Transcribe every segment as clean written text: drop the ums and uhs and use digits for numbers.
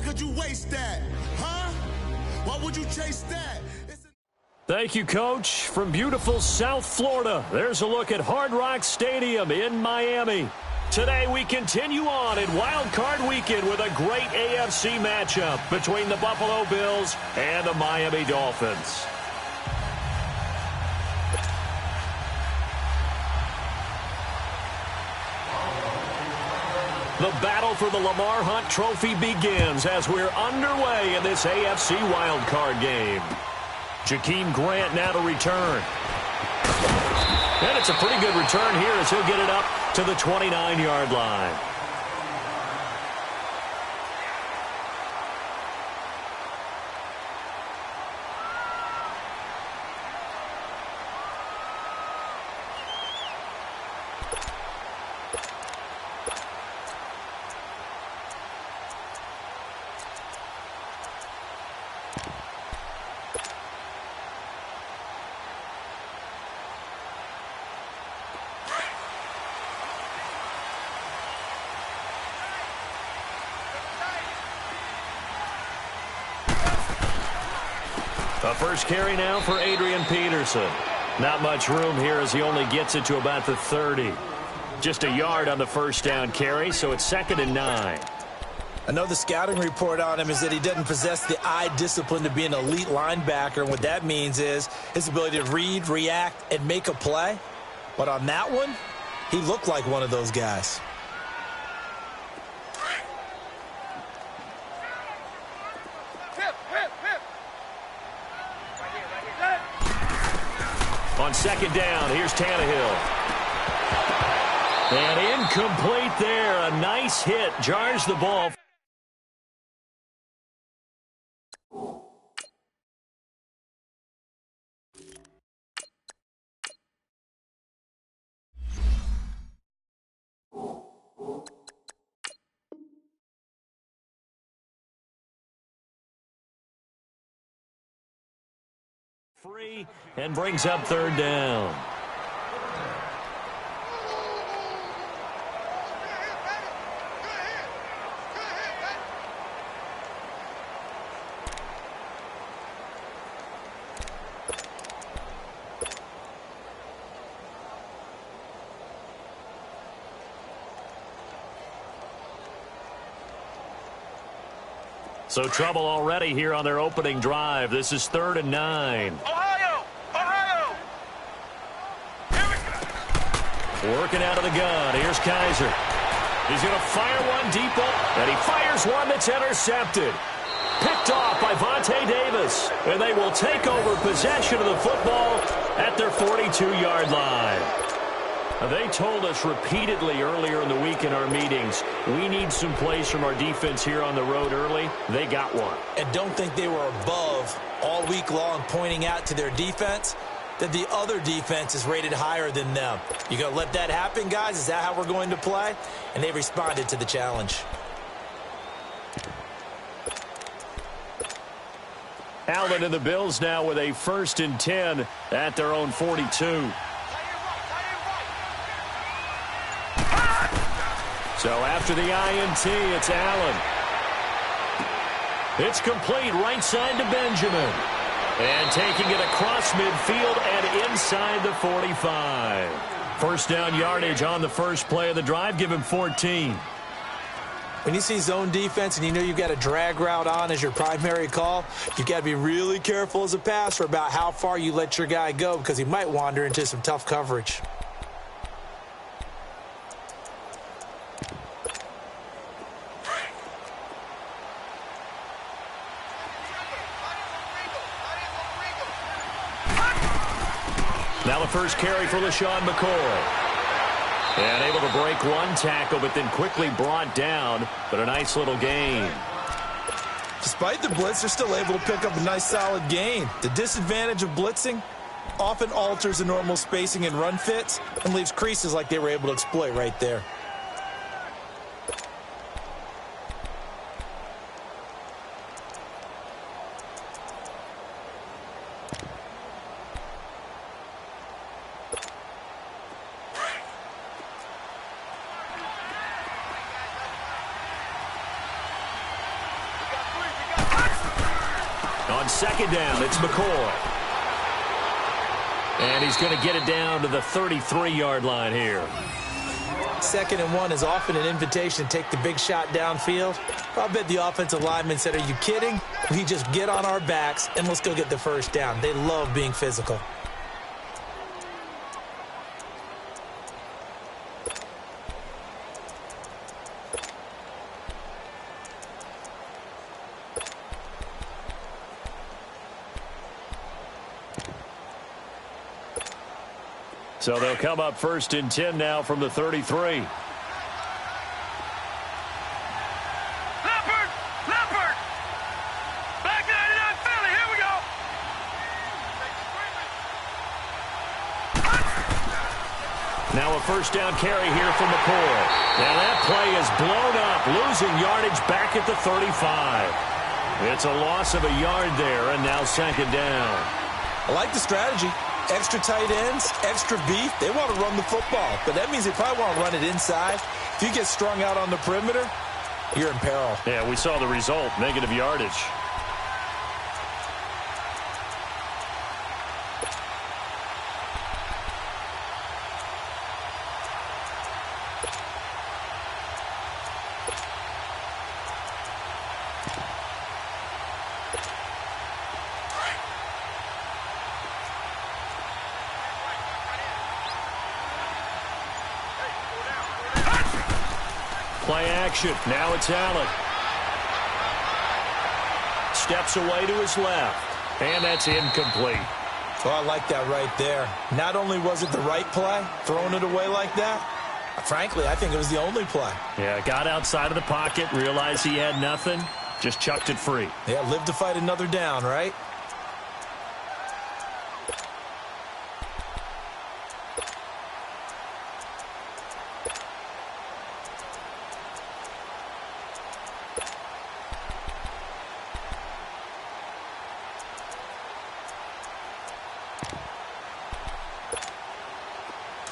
could you waste that? Huh? Why would you chase that? Thank you, Coach. From beautiful South Florida, there's a look at Hard Rock Stadium in Miami. Today we continue on in Wild Card Weekend with a great AFC matchup between the Buffalo Bills and the Miami Dolphins. The battle for the Lamar Hunt Trophy begins as we're underway in this AFC Wild Card game. Jakeem Grant now to return. And it's a pretty good return here as he'll get it up to the 29-yard line. A first carry now for Adrian Peterson. Not much room here as he only gets it to about the 30. Just a yard on the first down carry, so it's 2nd and 9. I know the scouting report on him is that he doesn't possess the eye discipline to be an elite linebacker, and what that means is his ability to read, react, and make a play. But on that one, he looked like one of those guys. On 2nd down, here's Tannehill. And incomplete there. A nice hit. Jars the ball. Free and brings up 3rd down. So trouble already here on their opening drive. This is 3rd and 9. Ohio! Ohio! Here we go. Working out of the gun. Here's Kaiser. He's going to fire one deep up, and he fires one that's intercepted. Picked off by Vontae Davis, and they will take over possession of the football at their 42-yard line. They told us repeatedly earlier in the week in our meetings, we need some plays from our defense here on the road early. They got one. And don't think they were above all week long pointing out to their defense that the other defense is rated higher than them. You going to let that happen, guys? Is that how we're going to play? And they responded to the challenge. Allen and the Bills now with a 1st and 10 at their own 42. So after the INT, it's Allen. It's complete right side to Benjamin. And taking it across midfield and inside the 45. First down yardage on the first play of the drive. Give him 14. When you see zone defense and you know you've got a drag route on as your primary call, you've got to be really careful as a passer about how far you let your guy go because he might wander into some tough coverage. Now the first carry for LaShawn McCoy. And able to break one tackle, but then quickly brought down. But a nice little gain. Despite the blitz, they're still able to pick up a nice solid gain. The disadvantage of blitzing often alters the normal spacing and run fits and leaves creases like they were able to exploit right there. On second down, it's McCoy. And he's going to get it down to the 33-yard line here. 2nd and 1 is often an invitation to take the big shot downfield. I bet the offensive lineman said, are you kidding? We just get on our backs and let's go get the first down. They love being physical. So they'll come up 1st and 10 now from the 33. Back 99 Philly, here we go. Now a 1st down carry here from McCoy. Now that play is blown up, losing yardage back at the 35. It's a loss of a yard there, and now 2nd down. I like the strategy. Extra tight ends, extra beef. They want to run the football, but that means they probably want to run it inside. If you get strung out on the perimeter, you're in peril. Yeah, we saw the result, negative yardage. Play action. Now it's Allen. Steps away to his left. And that's incomplete. Well, I like that right there. Not only was it the right play, throwing it away like that, frankly, I think it was the only play. Yeah, got outside of the pocket, realized he had nothing, just chucked it free. Yeah, live to fight another down, right?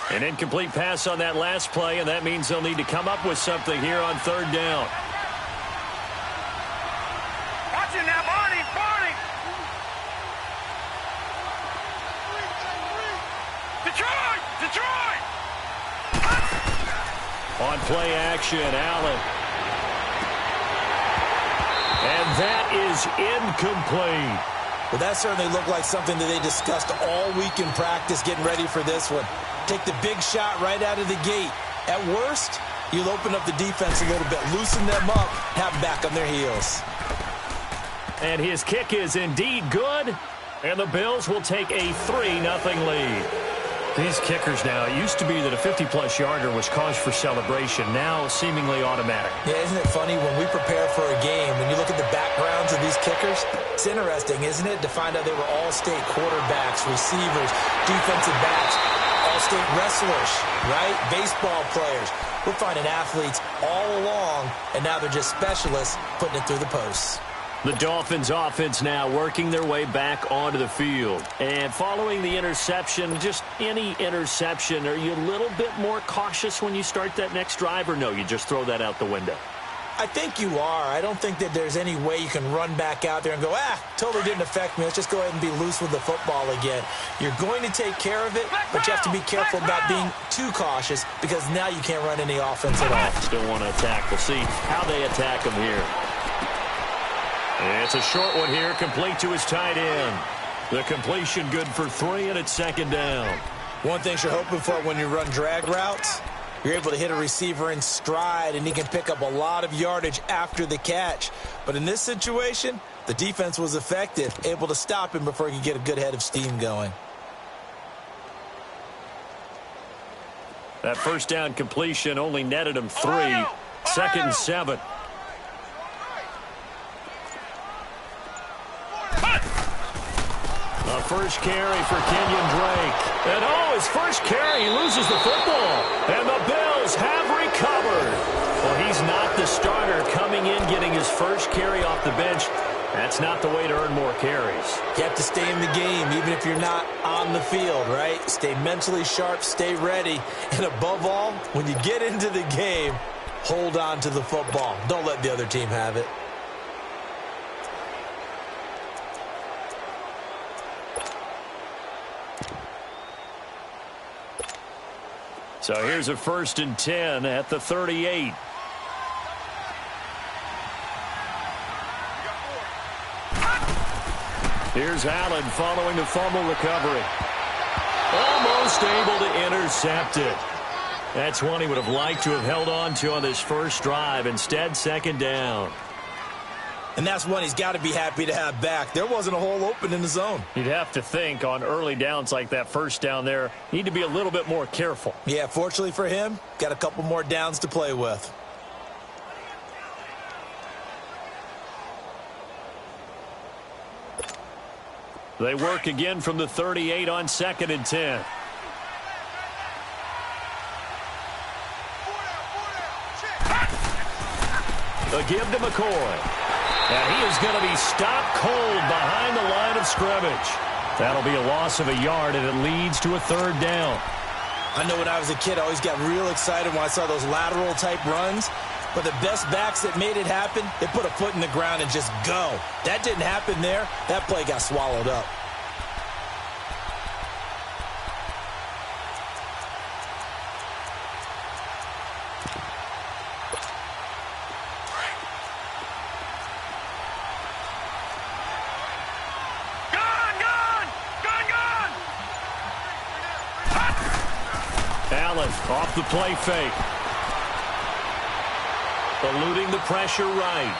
An incomplete pass on that last play, and that means they'll need to come up with something here on 3rd down. Watch it now, Barney. Detroit! On play action, Allen. And that is incomplete. Well, that certainly looked like something that they discussed all week in practice getting ready for this one. Take the big shot right out of the gate. At worst, you'll open up the defense a little bit, loosen them up, have them back on their heels. And his kick is indeed good, and the Bills will take a 3-0 lead. These kickers now, it used to be that a 50-plus yarder was cause for celebration, now seemingly automatic. Yeah, isn't it funny when we prepare for a game, when you look at the backgrounds of these kickers, it's interesting, isn't it, to find out they were all-state quarterbacks, receivers, defensive backs, all-state wrestlers, right? Baseball players. We're finding athletes all along, and now they're just specialists putting it through the posts. The Dolphins offense now working their way back onto the field. And following the interception, just any interception, are you a little bit more cautious when you start that next drive, or no, you just throw that out the window? I think you are. I don't think that there's any way you can run back out there and go, totally didn't affect me. Let's just go ahead and be loose with the football again. You're going to take care of it, but you have to be careful about being too cautious because now you can't run any offense at all. Still want to attack. We'll see how they attack him here. It's a short one here, complete to his tight end. The completion good for 3, and it's 2nd down. One thing you're hoping for when you run drag routes, you're able to hit a receiver in stride, and he can pick up a lot of yardage after the catch. But in this situation, the defense was effective, able to stop him before he could get a good head of steam going. That 1st down completion only netted him 3. 2nd and 7. A first carry for Kenyon Drake. And his first carry, he loses the football. And the Bills have recovered. Well, he's not the starter coming in, getting his first carry off the bench. That's not the way to earn more carries. You have to stay in the game, even if you're not on the field, right? Stay mentally sharp, stay ready. And above all, when you get into the game, hold on to the football. Don't let the other team have it. So here's a 1st and 10 at the 38. Here's Allen following the fumble recovery. Almost able to intercept it. That's one he would have liked to have held on to on this first drive. Instead, 2nd down. And that's one he's got to be happy to have back. There wasn't a hole open in the zone. You'd have to think on early downs like that first down there, need to be a little bit more careful. Yeah, fortunately for him, got a couple more downs to play with. They work again from the 38 on 2nd and 10. A give to McCoy. And he is going to be stopped cold behind the line of scrimmage. That'll be a loss of a yard, and it leads to a 3rd down. I know when I was a kid, I always got real excited when I saw those lateral-type runs. But the best backs that made it happen, they put a foot in the ground and just go. That didn't happen there. That play got swallowed up. Allen off the play fake. Eluding the pressure right.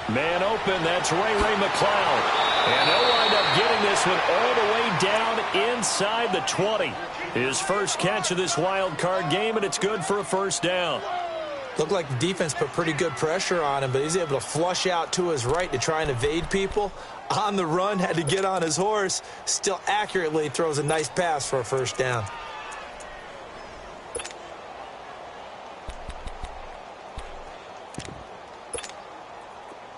Man open, that's Ray McCloud. And they'll wind up getting this one all the way down inside the 20. His first catch of this wild card game, and it's good for a 1st down. Looked like the defense put pretty good pressure on him, but he's able to flush out to his right to try and evade people. On the run, had to get on his horse. Still accurately throws a nice pass for a 1st down.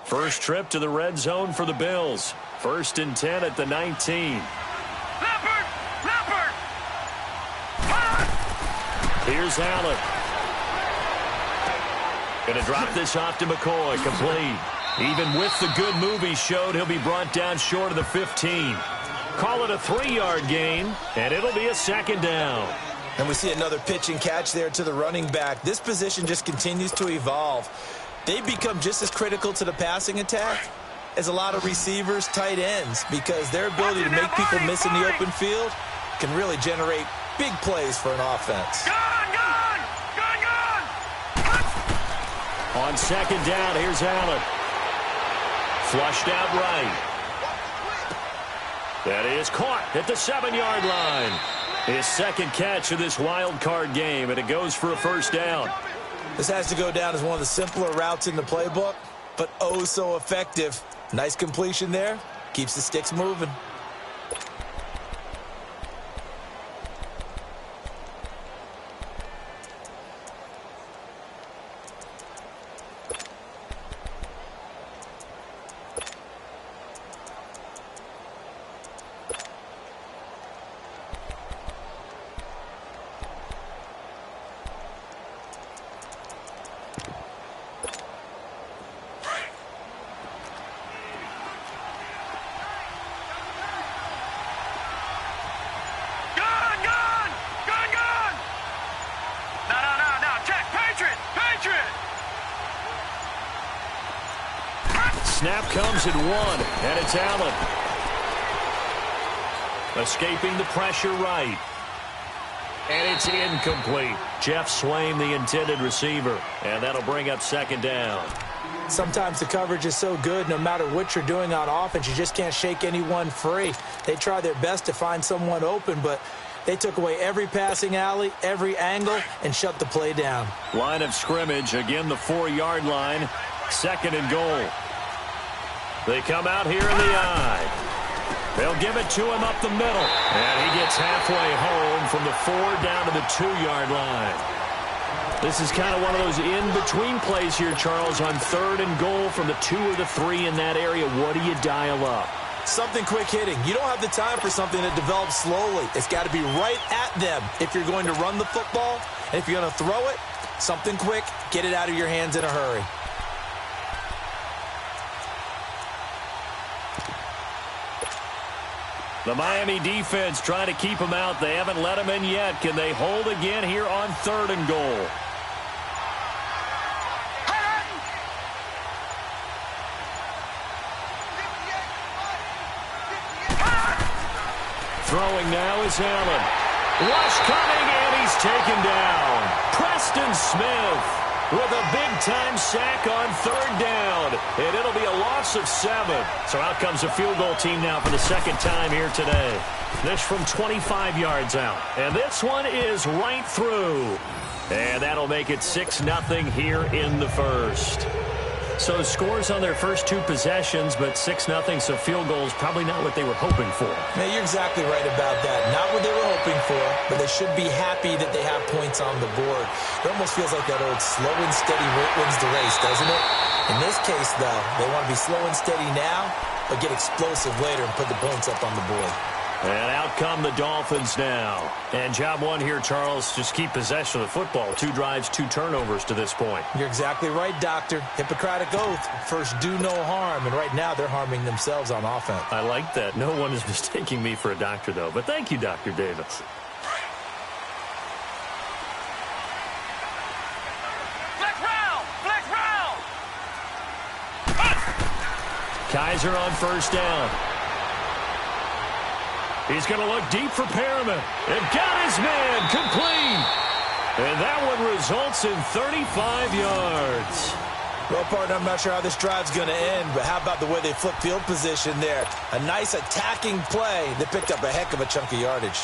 First trip to the red zone for the Bills. 1st and 10 at the 19. Leopard! Here's Allen. Going to drop this off to McCoy. Complete. Even with the good move he showed, he'll be brought down short of the 15. Call it a 3-yard gain, and it'll be a 2nd down. And we see another pitch and catch there to the running back. This position just continues to evolve. They've become just as critical to the passing attack as a lot of receivers, tight ends, because their ability to make people miss in the open field can really generate big plays for an offense. On 2nd down, here's Allen. Flushed out right. That is caught at the 7-yard line. His 2nd catch of this wild card game, and it goes for a 1st down. This has to go down as one of the simpler routes in the playbook, but oh so effective. Nice completion there. Keeps the sticks moving. Snap comes at 1, and it's Allen. Escaping the pressure right. And it's incomplete. Jeff Swain, the intended receiver. And that'll bring up 2nd down. Sometimes the coverage is so good, no matter what you're doing on offense, you just can't shake anyone free. They try their best to find someone open, but they took away every passing alley, every angle, and shut the play down. Line of scrimmage, again the 4-yard line. 2nd and goal. They come out here in the eye. They'll give it to him up the middle. And he gets halfway home from the 4 down to the 2-yard line. This is kind of one of those in-between plays here, Charles, on 3rd and goal from the 2 or the 3 in that area. What do you dial up? Something quick hitting. You don't have the time for something that develops slowly. It's got to be right at them if you're going to run the football. And if you're going to throw it, something quick, get it out of your hands in a hurry. The Miami defense trying to keep them out. They haven't let them in yet. Can they hold again here on 3rd and goal? Throwing now is Allen. Rush coming, and he's taken down. Preston Smith with a big-time sack on 3rd down. And it'll be a loss of 7. So out comes a field goal team now for the 2nd time here today. This from 25 yards out. And this one is right through. And that'll make it 6-0 here in the 1st. So scores on their first 2 possessions, but 6-0, so field goals probably not what they were hoping for. Man, you're exactly right about that. Not what they were hoping for, but they should be happy that they have points on the board. It almost feels like that old slow and steady wins the race, doesn't it? In this case, though, they want to be slow and steady now, but get explosive later and put the points up on the board. And out come the Dolphins now. And job one here, Charles, just keep possession of the football. 2 drives, 2 turnovers to this point. You're exactly right, Doctor. Hippocratic oath. First, do no harm. And right now, they're harming themselves on offense. I like that. No one is mistaking me for a doctor, though. But thank you, Dr. Davis. Flex round! Flex round! Kaiser on 1st down. He's going to look deep for Perriman. And got his man complete. And that one results in 35 yards. Well, partner, I'm not sure how this drive's going to end, but how about the way they flip field position there? A nice attacking play that picked up a heck of a chunk of yardage.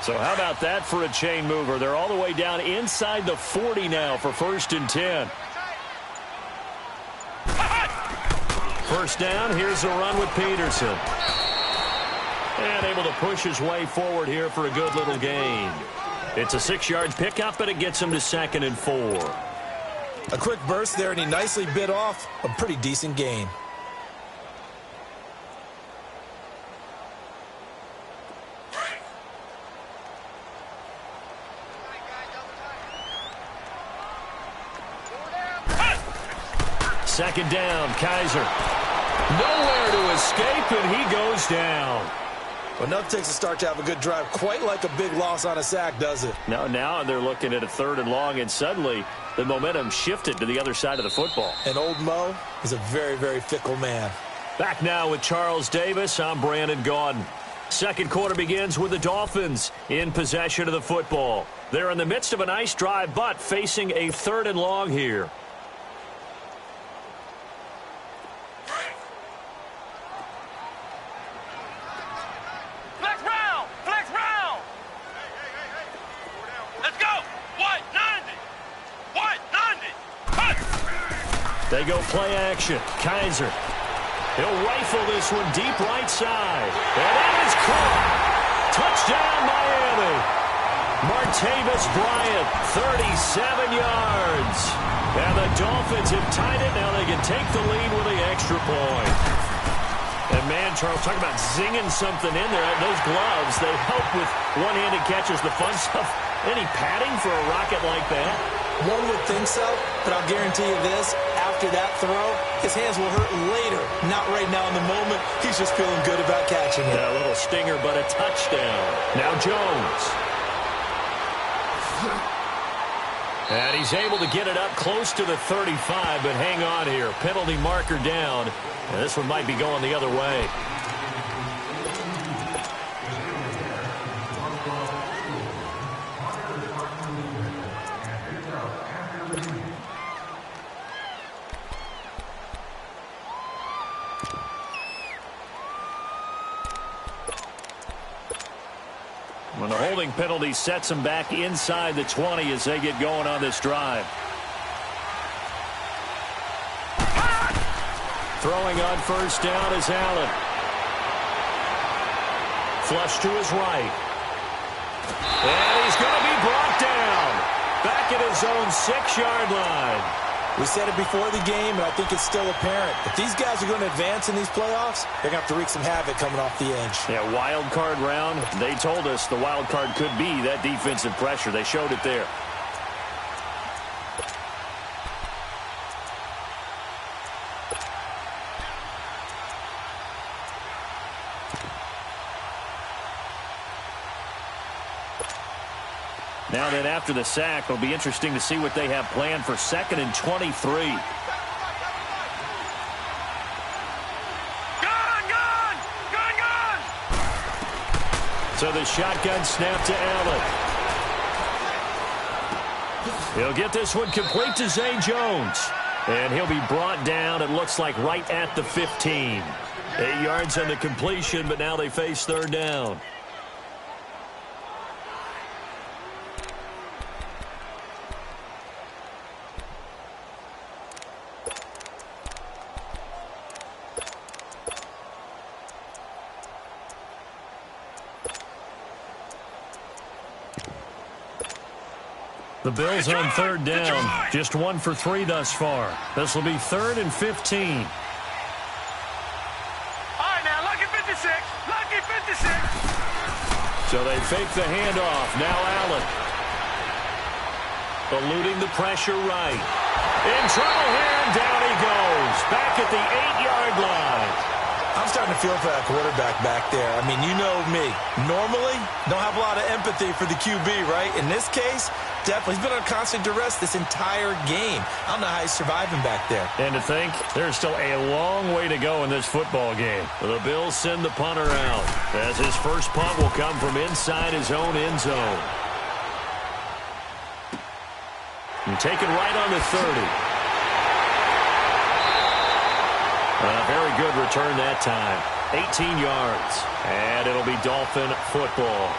So how about that for a chain mover? They're all the way down inside the 40 now for 1st and 10. 1st down, here's a run with Peterson. And able to push his way forward here for a good little gain. It's a 6-yard pickup, but it gets him to 2nd and 4. A quick burst there, and he nicely bit off a pretty decent gain. Second down, Kaiser. Nowhere to escape, and he goes down. Well, enough takes a start to have a good drive. Quite like a big loss on a sack, does it? Now they're looking at a 3rd and long, and suddenly the momentum shifted to the other side of the football. And old Mo is a very, very fickle man. Back now with Charles Davis. I'm Brandon Gaudin. 2nd quarter begins with the Dolphins in possession of the football. They're in the midst of a nice drive, but facing a 3rd and long here. They go play action. Kaiser. He'll rifle this one deep right side. And that is caught. Touchdown, Miami. Martavis Bryant, 37 yards. And the Dolphins have tied it. Now they can take the lead with the extra point. And, man, Charles, talk about zinging something in there. Those gloves, they help with one-handed catches, the fun stuff. Any padding for a rocket like that? One would think so, but I'll guarantee you this. After that throw, his hands will hurt later. Not right now in the moment. He's just feeling good about catching it. Yeah, a little stinger, but a touchdown. Now Jones. And he's able to get it up close to the 35, but hang on here. Penalty marker down. And this one might be going the other way. When the holding penalty sets them back inside the 20 as they get going on this drive. Throwing on 1st down is Allen. Flush to his right. And he's going to be brought down. Back at his own 6-yard line. We said it before the game, and I think it's still apparent. If these guys are going to advance in these playoffs, they're going to have to wreak some havoc coming off the edge. Yeah, wild card round. They told us the wild card could be that defensive pressure. They showed it there. Now then, after the sack, it'll be interesting to see what they have planned for 2nd and 23. Gun! So the shotgun snap to Allen. He'll get this one complete to Zay Jones. And he'll be brought down, it looks like, right at the 15. 8 yards on the completion, but now they face 3rd down. The Bills on 3rd down, just 1 for 3 thus far. This will be 3rd and 15. All right, now, lucky 56. Lucky 56. So they fake the handoff. Now Allen. Eluding the pressure right. In trouble here, and down he goes. Back at the 8-yard line. I'm starting to feel for that quarterback back there. I mean, you know me. Normally, don't have a lot of empathy for the QB, right? In this case, definitely. He's been on constant duress this entire game. I don't know how he's surviving back there. And to think, there's still a long way to go in this football game. The Bills send the punter out, as his first punt will come from inside his own end zone. And taken right on the 30. A very good return that time. 18 yards. And it'll be Dolphin football.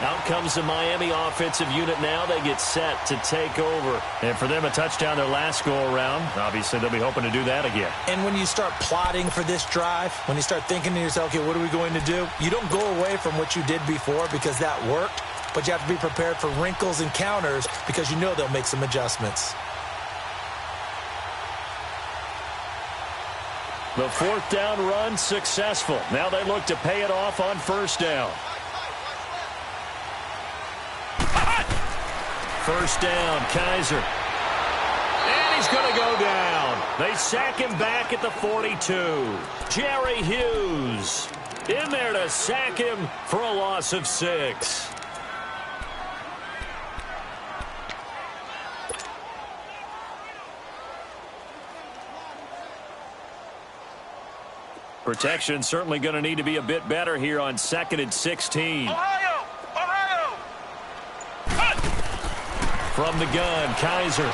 Out comes the Miami offensive unit now. They get set to take over. And for them, a touchdown their last go-around. Obviously, they'll be hoping to do that again. And when you start plotting for this drive, when you start thinking to yourself, okay, what are we going to do? You don't go away from what you did before because that worked. But you have to be prepared for wrinkles and counters because you know they'll make some adjustments. The 4th down run successful. Now they look to pay it off on 1st down. 1st down, Kaiser. And he's going to go down. They sack him back at the 42. Jerry Hughes in there to sack him for a loss of 6. Protection certainly going to need to be a bit better here on 2nd and 16. Ohio! From the gun, Kaiser.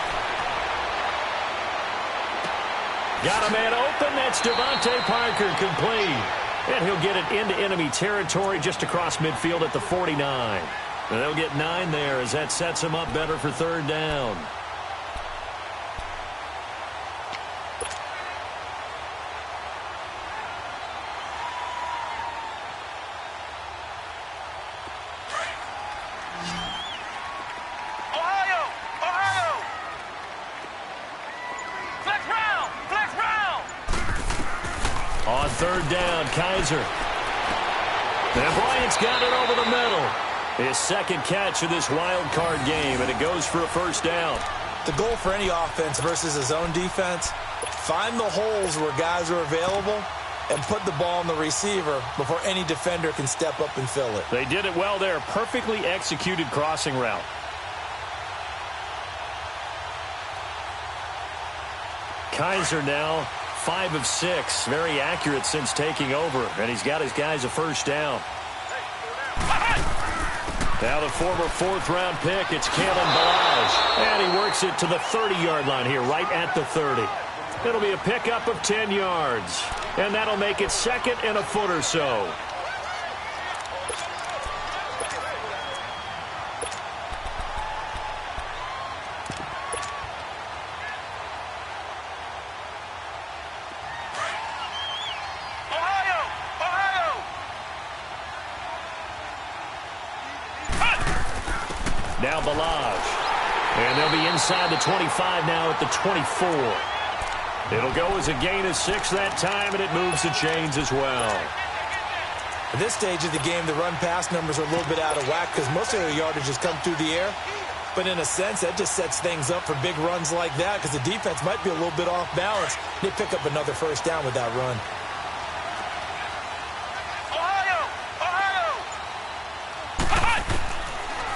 Got a man open. That's Devontae Parker complete. And he'll get it into enemy territory just across midfield at the 49. And they'll get 9 there as that sets him up better for 3rd down. On 3rd down, Kaiser. And Bryant's got it over the middle. His 2nd catch of this wild card game, and it goes for a 1st down. The goal for any offense versus his own defense, find the holes where guys are available and put the ball on the receiver before any defender can step up and fill it. They did it well there. Perfectly executed crossing route. Kaiser now 5 of 6. Very accurate since taking over. And he's got his guys a 1st down. Now the former 4th-round pick, it's Kalen Balaj. And he works it to the 30-yard line here, right at the 30. It'll be a pickup of 10 yards. And that'll make it 2nd and a foot or so. Now Balaj. And they'll be inside the 25 now at the 24. It'll go as a gain of 6 that time, and it moves the chains as well. At this stage of the game, the run-pass numbers are a little bit out of whack because most of their yardage has come through the air. But in a sense, that just sets things up for big runs like that because the defense might be a little bit off balance. They pick up another first down with that run.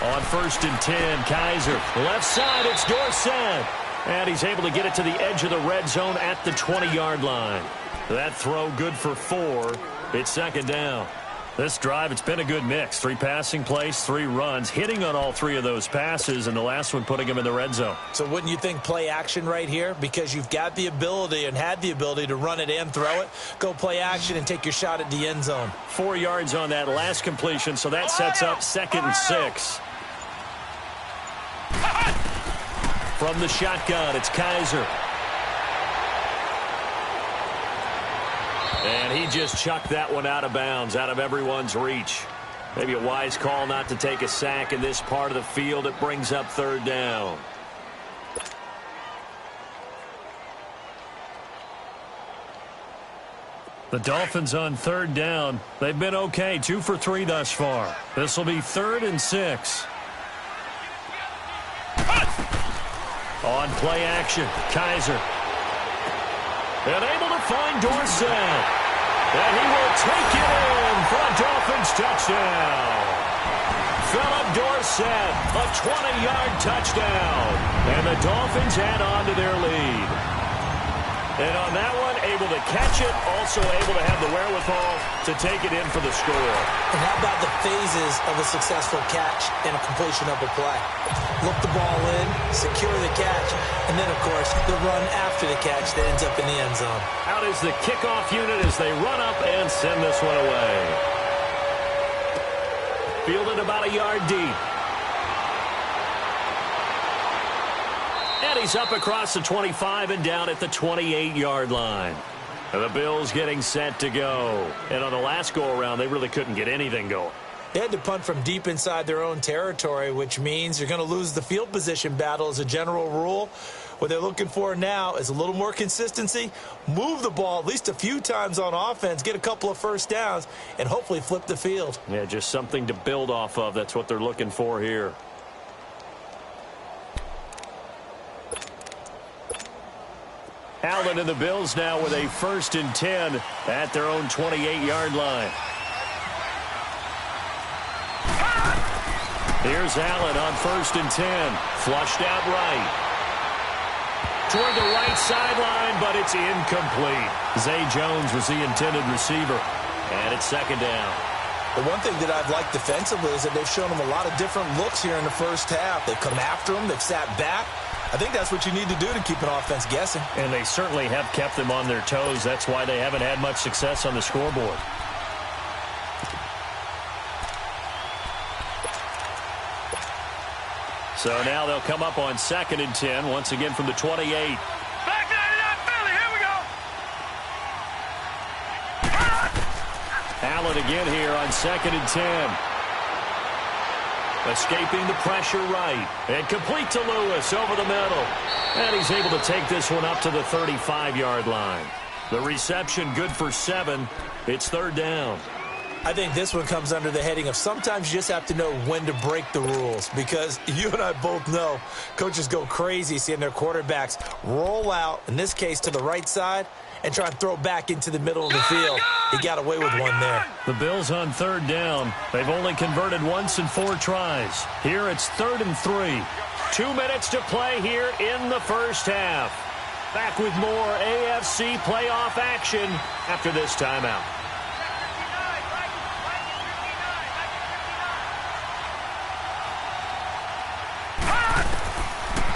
On 1st and 10, Kaiser. Left side, it's Dorsett. And he's able to get it to the edge of the red zone at the 20-yard line. That throw good for 4. It's 2nd down. This drive, it's been a good mix. 3 passing plays, 3 runs, hitting on all 3 of those passes, and the last one putting him in the red zone. So wouldn't you think play action right here? Because you've got the ability and had the ability to run it and throw it. Go play action and take your shot at the end zone. 4 yards on that last completion, so that sets up 2nd and 6. From the shotgun, it's Kaiser. And he just chucked that one out of bounds, out of everyone's reach. Maybe a wise call not to take a sack in this part of the field. It brings up 3rd down. The Dolphins on 3rd down. They've been okay, 2 for 3 thus far. This will be 3rd and 6. On play action, Kaiser. And able to find Dorsett. And he will take it in for a Dolphins touchdown. Philip Dorsett, a 20-yard touchdown. And the Dolphins add on to their lead. And on that one, able to catch it, also able to have the wherewithal to take it in for the score. And how about the phases of a successful catch and a completion of a play? Look the ball in, secure the catch, and then, of course, the run after the catch that ends up in the end zone. Out is the kickoff unit as they run up and send this one away. Fielded about a yard deep. And he's up across the 25 and down at the 28-yard line. And the Bills getting set to go. And on the last go-around, they really couldn't get anything going. They had to punt from deep inside their own territory, which means you're going to lose the field position battle as a general rule. What they're looking for now is a little more consistency, move the ball at least a few times on offense, get a couple of first downs, and hopefully flip the field. Yeah, just something to build off of. That's what they're looking for here. Allen and the Bills now with a 1st and 10 at their own 28-yard line. Here's Allen on 1st and 10. Flushed out right. Toward the right sideline, but it's incomplete. Zay Jones was the intended receiver. And it's 2nd down. The one thing that I've liked defensively is that they've shown them a lot of different looks here in the first half. They've come after them. They've sat back. I think that's what you need to do to keep an offense guessing. And they certainly have kept them on their toes. That's why they haven't had much success on the scoreboard. So now they'll come up on 2nd and 10, once again from the 28. Back to 99 Philly. Here we go. Allen again here on 2nd and 10. Escaping the pressure right. And complete to Lewis over the middle. And he's able to take this one up to the 35-yard line. The reception good for 7. It's 3rd down. I think this one comes under the heading of sometimes you just have to know when to break the rules, because you and I both know coaches go crazy seeing their quarterbacks roll out, in this case to the right side, and try and throw back into the middle of the field. He got away with one there. The Bills on 3rd down. They've only converted once in 4 tries. Here it's 3rd and 3. 2 minutes to play here in the first half. Back with more AFC playoff action after this timeout.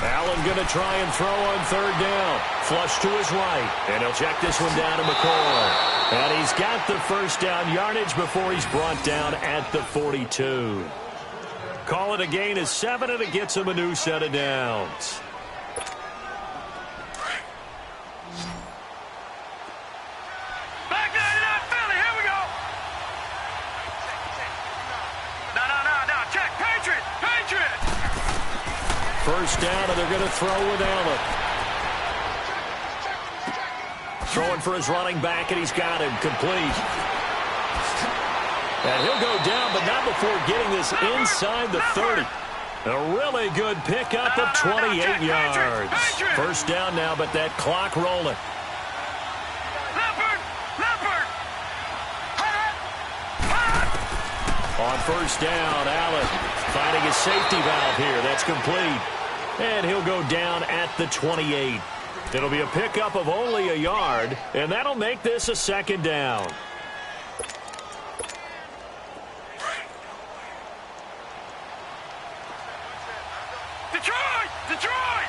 Allen going to try and throw on 3rd down. Flush to his right. And he'll check this one down to McCoy. And he's got the first down yardage before he's brought down at the 42. Call it a gain of 7, and it gets him a new set of downs. Back to 99 Philly. Here we go. No. Check. Patriot. First down, and they're going to throw with Allen. Throwing for his running back, and he's got him complete. And he'll go down, but not before getting this inside the 30. A really good pickup of 28 yards. First down now, but that clock rolling. On first down, Allen finding his safety valve here. That's complete. And he'll go down at the 28. It'll be a pickup of only a yard, and that'll make this a second down. Detroit! Detroit!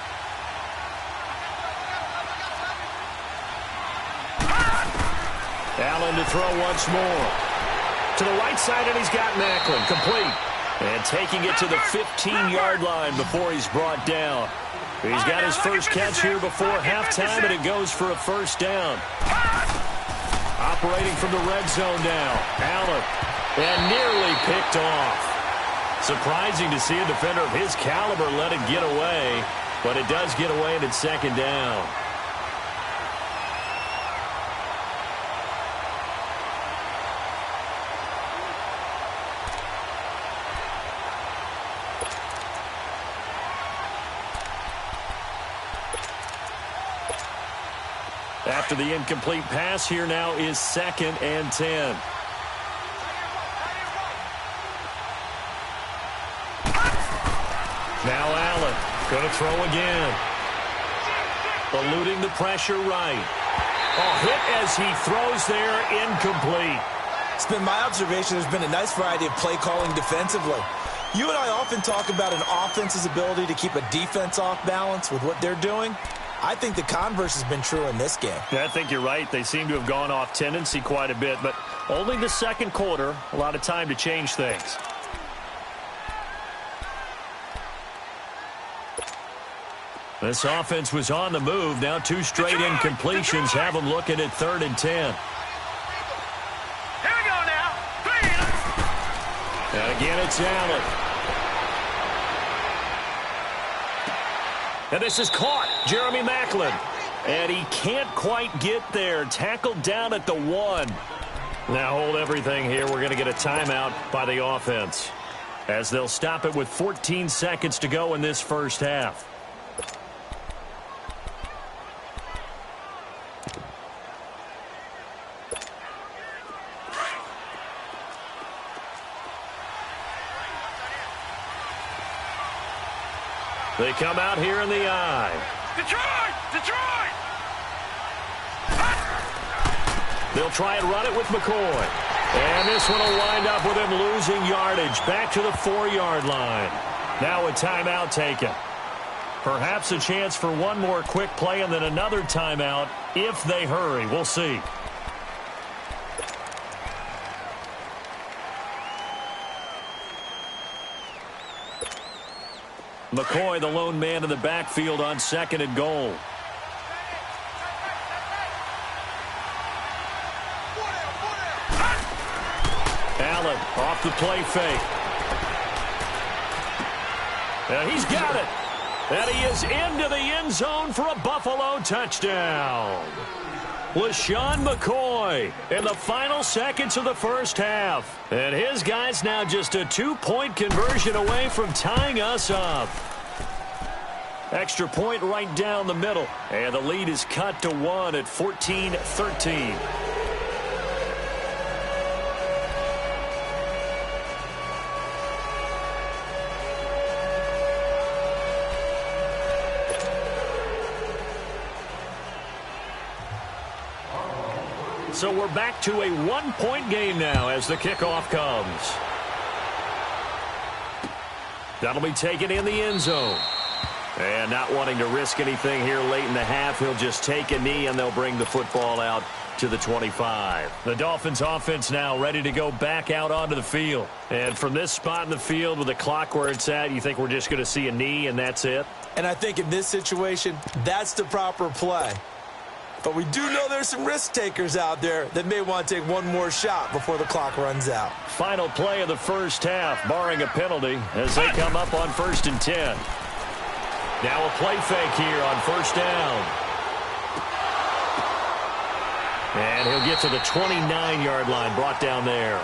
Allen to throw once more. To the right side, and he's got Macklin. Complete. And taking it to the 15-yard line before he's brought down. He's got his first catch here before halftime, and it goes for a first down. Operating from the red zone now. Allen. And nearly picked off. Surprising to see a defender of his caliber let it get away, but it does get away, and it's second down. After the incomplete pass, here now is 2nd and 10. Now Allen going to throw again. Eluding the pressure right. A hit as he throws there, incomplete. It's been my observation there's been a nice variety of play calling defensively. You and I often talk about an offense's ability to keep a defense off balance with what they're doing. I think the converse has been true in this game. Yeah, I think you're right. They seem to have gone off tendency quite a bit, but only the second quarter, a lot of time to change things. This offense was on the move. Now 2 straight incompletions have them looking at 3rd and 10. Here we go now. And again, it's Allen. And this is caught. Jeremy Macklin. And he can't quite get there. Tackled down at the 1. Now hold everything here. We're going to get a timeout by the offense, as they'll stop it with 14 seconds to go in this first half. They come out here in the eye. Detroit! Detroit! They'll try and run it with McCoy. And this one will wind up with him losing yardage back to the 4-yard line. Now a timeout taken. Perhaps a chance for one more quick play and then another timeout if they hurry. We'll see. McCoy, the lone man in the backfield on 2nd and goal. Allen off the play fake. And he's got it. And he is into the end zone for a Buffalo touchdown. LaShawn McCoy in the final seconds of the first half. And his guys now just a 2-point conversion away from tying us up. Extra point right down the middle. And the lead is cut to 1 at 14-13. So we're back to a 1-point game now as the kickoff comes. That'll be taken in the end zone. And not wanting to risk anything here late in the half, he'll just take a knee and they'll bring the football out to the 25. The Dolphins offense now ready to go back out onto the field. And from this spot in the field with the clock where it's at, you think we're just going to see a knee and that's it? And I think in this situation, that's the proper play. But we do know there's some risk takers out there that may want to take one more shot before the clock runs out. Final play of the first half, barring a penalty, as they come up on 1st and 10. Now a play fake here on first down. And he'll get to the 29-yard line, brought down there.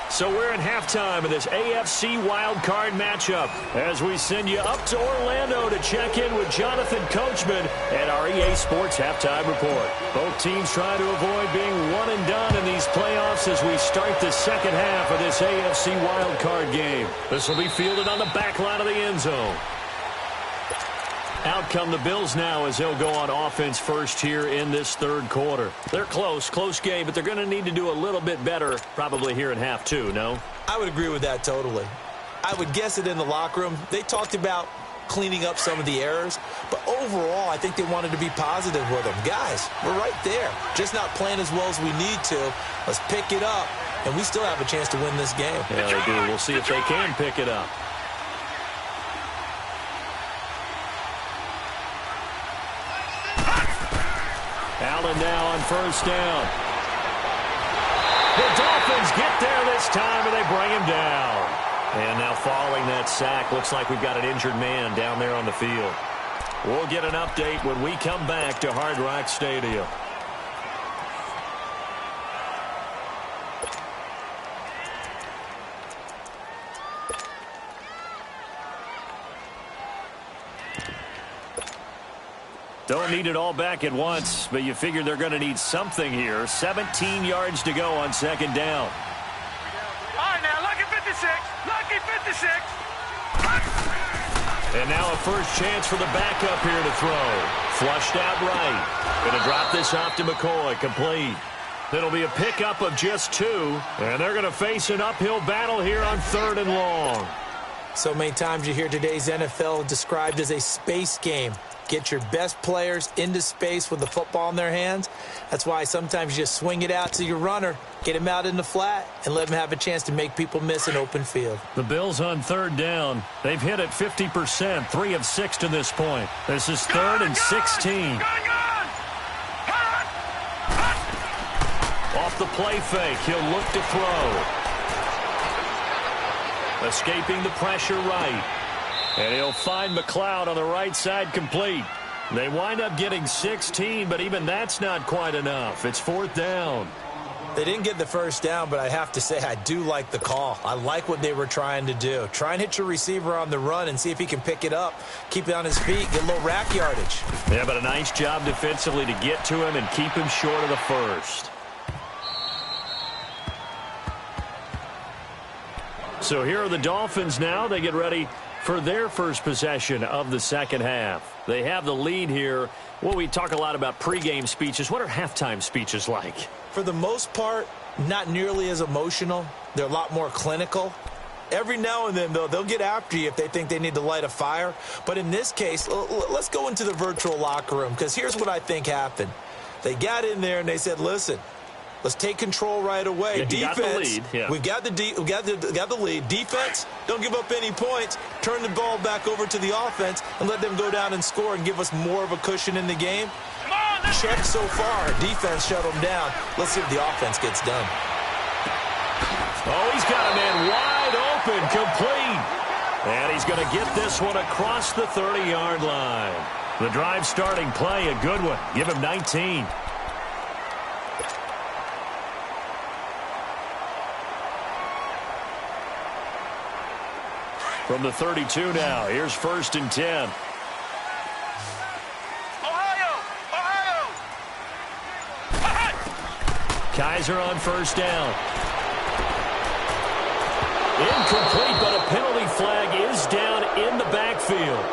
So we're in halftime of this AFC wildcard matchup as we send you up to Orlando to check in with Jonathan Coachman and our EA Sports Halftime Report. Both teams trying to avoid being one and done in these playoffs as we start the second half of this AFC wildcard game. This will be fielded on the back line of the end zone. Out come the Bills now as they'll go on offense first here in this third quarter. They're close game, but they're going to need to do a little bit better probably here in half two, no? I would agree with that totally. I would guess it in the locker room. They talked about cleaning up some of the errors, but overall I think they wanted to be positive with them. Guys, we're right there. Just not playing as well as we need to. Let's pick it up, and we still have a chance to win this game. Yeah, they do. We'll see if they can pick it up. Allen now on first down. The Dolphins get there this time, and they bring him down. And now following that sack, looks like we've got an injured man down there on the field. We'll get an update when we come back to Hard Rock Stadium. Don't need it all back at once, but you figure they're going to need something here. 17 yards to go on second down. All right, now, lucky 56. Lucky 56. And now a first chance for the backup here to throw. Flushed out right. Going to drop this off to McCoy. Complete. It'll be a pickup of just 2, and they're going to face an uphill battle here on 3rd and long. So many times you hear today's NFL described as a space game. Get your best players into space with the football in their hands. That's why sometimes you just swing it out to your runner, get him out in the flat, and let him have a chance to make people miss an open field. The Bills on 3rd down. They've hit it 50%, 3 of 6 to this point. This is 3rd and 16. Off the play fake, he'll look to throw. Escaping the pressure right. And he'll find McLeod on the right side, complete. They wind up getting 16, but even that's not quite enough. It's 4th down. They didn't get the first down, but I have to say I do like the call. I like what they were trying to do. Try and hit your receiver on the run and see if he can pick it up, keep it on his feet, get a little rack yardage. Yeah, but a nice job defensively to get to him and keep him short of the first. So here are the Dolphins now. They get ready for their first possession of the second half. They have the lead here. Well, we talk a lot about pregame speeches. What are halftime speeches like? For the most part, not nearly as emotional. They're a lot more clinical. Every now and then, though, they'll get after you if they think they need to light a fire. But in this case, let's go into the virtual locker room, because here's what I think happened. They got in there and they said, listen, let's take control right away. Yeah, defense, got the lead. Yeah. We've got the lead. Defense, don't give up any points. Turn the ball back over to the offense and let them go down and score and give us more of a cushion in the game. Check so far. Defense shut them down. Let's see if the offense gets done. Oh, he's got a man wide open, complete. And he's going to get this one across the 30-yard line. The drive starting play, a good one. Give him 19. From the 32 now, here's 1st and 10. Kaiser on first down. Incomplete, but a penalty flag is down in the backfield.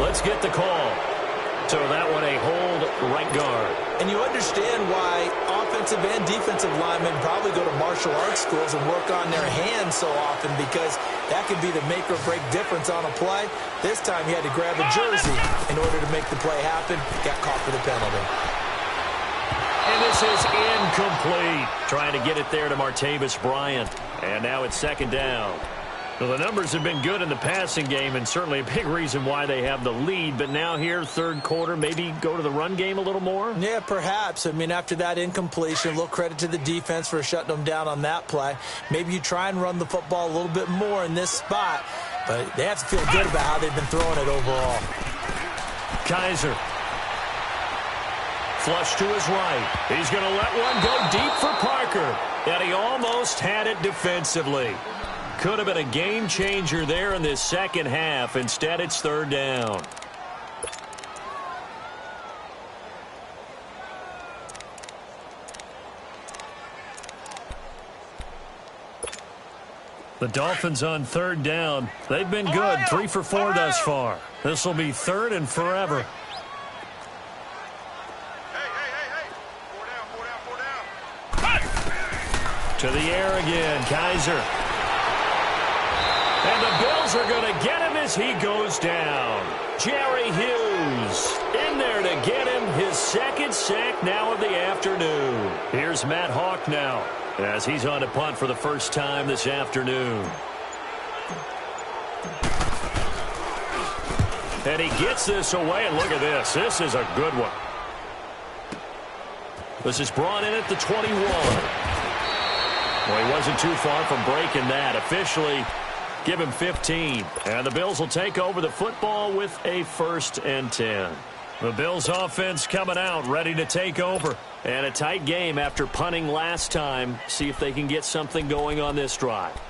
Let's get the call. So that one a hold right guard. And you understand why offensive and defensive linemen probably go to martial arts schools and work on their hands so often, because that can be the make or break difference on a play. This time he had to grab a jersey in order to make the play happen. Got caught for the penalty. And this is incomplete. Trying to get it there to Martavis Bryant. And now it's 2nd down. Well, the numbers have been good in the passing game, and certainly a big reason why they have the lead. But now here, 3rd quarter, maybe go to the run game a little more? Yeah, perhaps. I mean, after that incompletion, a little credit to the defense for shutting them down on that play. Maybe you try and run the football a little bit more in this spot. But they have to feel good about how they've been throwing it overall. Kaiser. Flush to his right. He's going to let one go deep for Parker. And he almost had it defensively. Could have been a game changer there in this second half. Instead, it's third down. The Dolphins on third down. They've been good, 3 for 4 thus far. This will be third and forever. To the air again, Kaiser. And the Bills are going to get him as he goes down. Jerry Hughes in there to get him his second sack now of the afternoon. Here's Matt Hawk now as he's on to punt for the first time this afternoon. And he gets this away, and look at this. This is a good one. This is brought in at the 21. Well, he wasn't too far from breaking that. Officially, give him 15. And the Bills will take over the football with a 1st and 10. The Bills offense coming out, ready to take over. And a tight game after punting last time. See if they can get something going on this drive.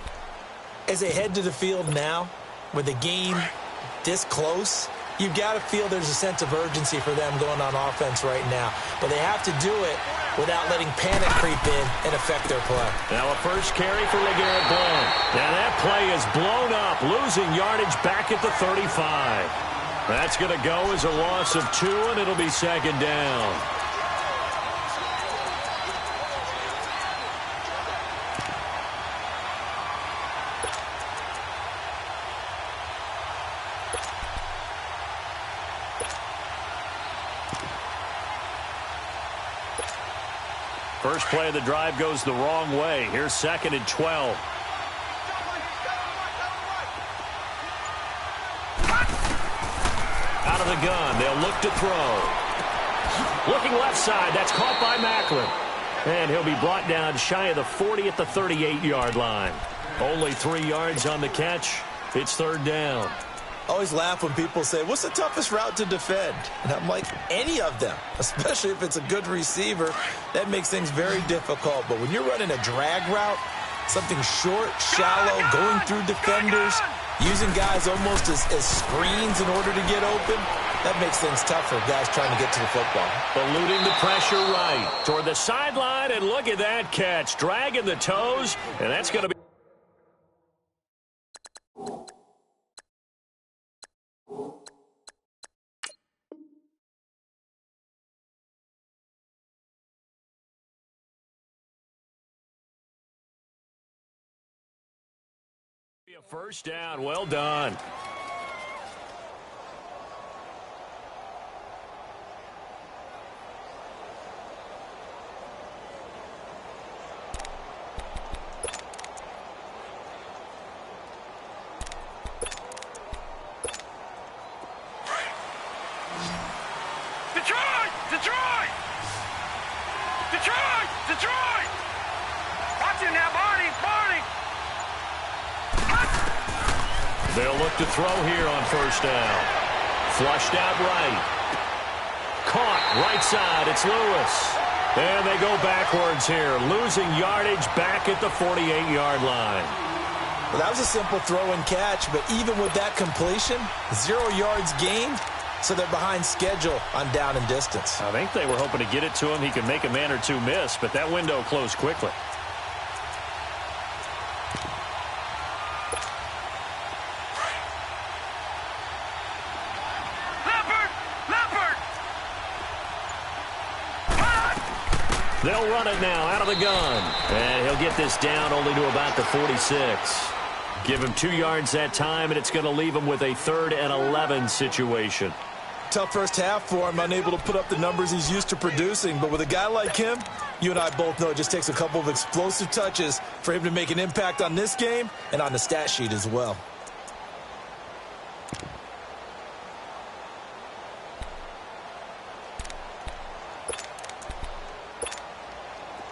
As they head to the field now, with the game this close, you've got to feel there's a sense of urgency for them going on offense right now. But they have to do it without letting panic creep in and affect their play. Now a first carry for LeGarrette Blount. Now that play is blown up, losing yardage back at the 35. That's going to go as a loss of 2, and it'll be second down. First play of the drive goes the wrong way. Here's 2nd and 12. Out of the gun. They'll look to throw. Looking left side. That's caught by Macklin. And he'll be brought down shy of the 40 at the 38-yard line. Only 3 yards on the catch. It's third down. I always laugh when people say, what's the toughest route to defend? And I'm like, any of them, especially if it's a good receiver. That makes things very difficult. But when you're running a drag route, something short, shallow, going through defenders, using guys almost as screens in order to get open, that makes things tough for guys trying to get to the football. Eluding the pressure right toward the sideline, and look at that catch. Dragging the toes, and that's going to be a first down. Well done. Detroit! Watch it now, Barney! They'll look to throw here on first down. Flushed out right. Caught right side. It's Lewis. And they go backwards here, losing yardage back at the 48-yard line. Well, that was a simple throw and catch, but even with that completion, 0 yards gained, so they're behind schedule on down and distance. I think they were hoping to get it to him. He could make a man or two miss, but that window closed quickly. They'll run it now out of the gun. And he'll get this down only to about the 46. Give him 2 yards that time, and it's going to leave him with a 3rd and 11 situation. Tough first half for him, unable to put up the numbers he's used to producing. But with a guy like him, you and I both know it just takes a couple of explosive touches for him to make an impact on this game and on the stat sheet as well.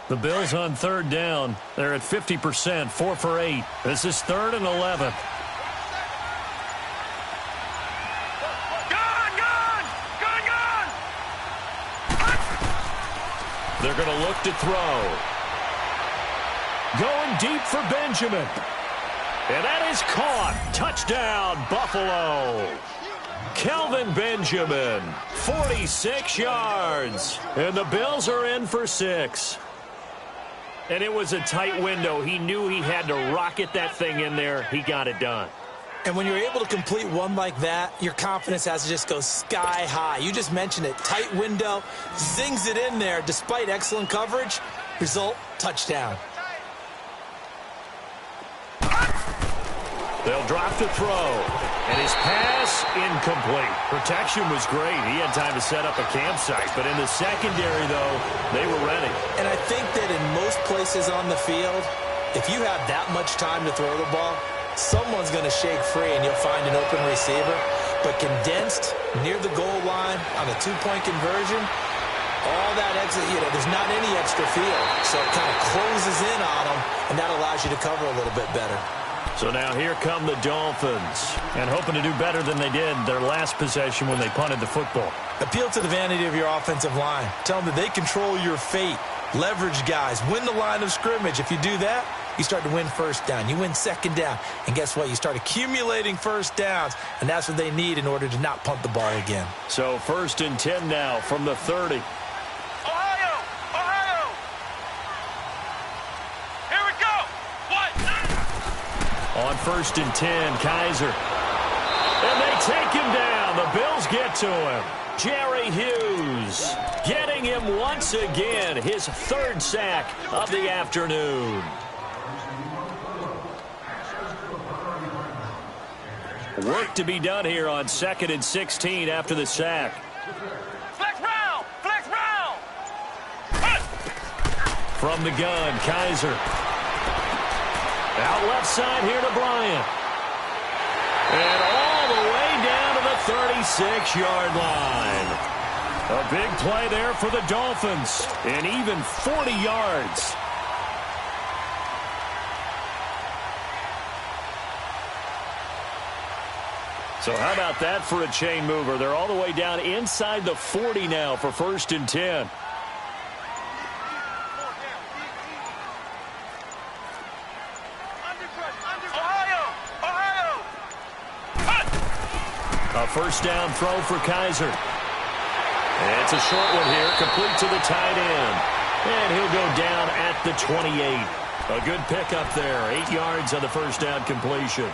The Bills on third down. They're at 50%, 4 for 8. This is 3rd and 11. Gun! They're going to look to throw. Going deep for Benjamin. And that is caught. Touchdown, Buffalo. Kelvin Benjamin, 46 yards. And the Bills are in for 6. And it was a tight window. He knew he had to rocket that thing in there. He got it done. And when you're able to complete one like that, your confidence has to just go sky high. You just mentioned it. Tight window, zings it in there despite excellent coverage. Result, touchdown. They'll drop to throw. And his pass, incomplete. Protection was great. He had time to set up a campsite. But in the secondary, though, they were ready. And I think that in most places on the field, if you have that much time to throw the ball, someone's going to shake free and you'll find an open receiver. But condensed near the goal line on a two-point conversion, all that exit, there's not any extra field. So it kind of closes in on them, and that allows you to cover a little bit better. So now here come the Dolphins, and hoping to do better than they did their last possession when they punted the football. Appeal to the vanity of your offensive line. Tell them that they control your fate. Leverage guys. Win the line of scrimmage. If you do that, you start to win first down. You win second down. And guess what? You start accumulating first downs, and that's what they need in order to not punt the ball again. So 1st and 10 now from the 30. Ohio! Ohio! Here we go! What? On 1st and 10, Kaiser. And they take him down. The Bills get to him. Jerry Hughes getting him once again, his 3rd sack of the afternoon. Work to be done here on 2nd and 16 after the sack. Flex round! Flex round! From the gun, Kaiser. Out left side here to Bryant. And all the way down to the 36-yard line. A big play there for the Dolphins. And even 40 yards. So how about that for a chain mover? They're all the way down inside the 40 now for 1st and 10. A 1st down throw for Kaiser. And it's a short one here, complete to the tight end. And he'll go down at the 28. A good pickup there, 8 yards on the 1st down completion.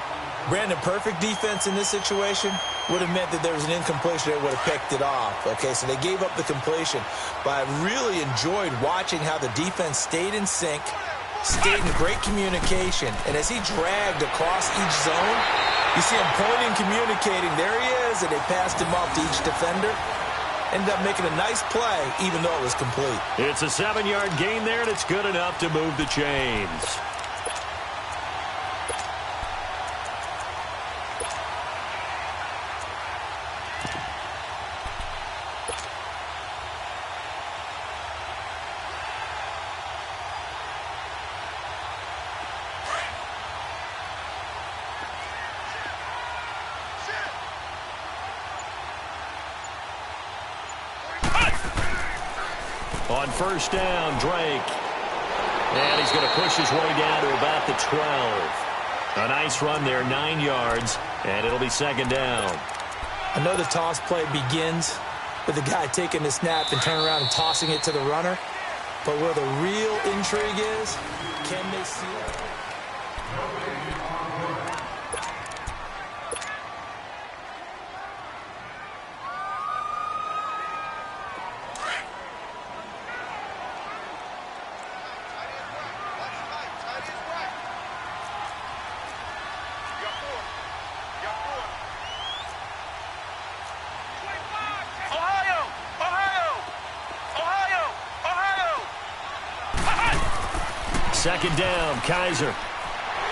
Brandon, perfect defense in this situation would have meant that there was an incompletion that would have picked it off. Okay, so they gave up the completion. But I really enjoyed watching how the defense stayed in sync, stayed in great communication. And as he dragged across each zone, you see him pointing, communicating. There he is, and they passed him off to each defender. Ended up making a nice play, even though it was complete. It's a 7-yard gain there, and it's good enough to move the chains. On 1st down, Drake. And he's going to push his way down to about the 12. A nice run there, 9 yards, and it'll be 2nd down. I know the toss play begins with the guy taking the snap and turning around and tossing it to the runner. But where the real intrigue is, can they see it? Second down, Kaiser.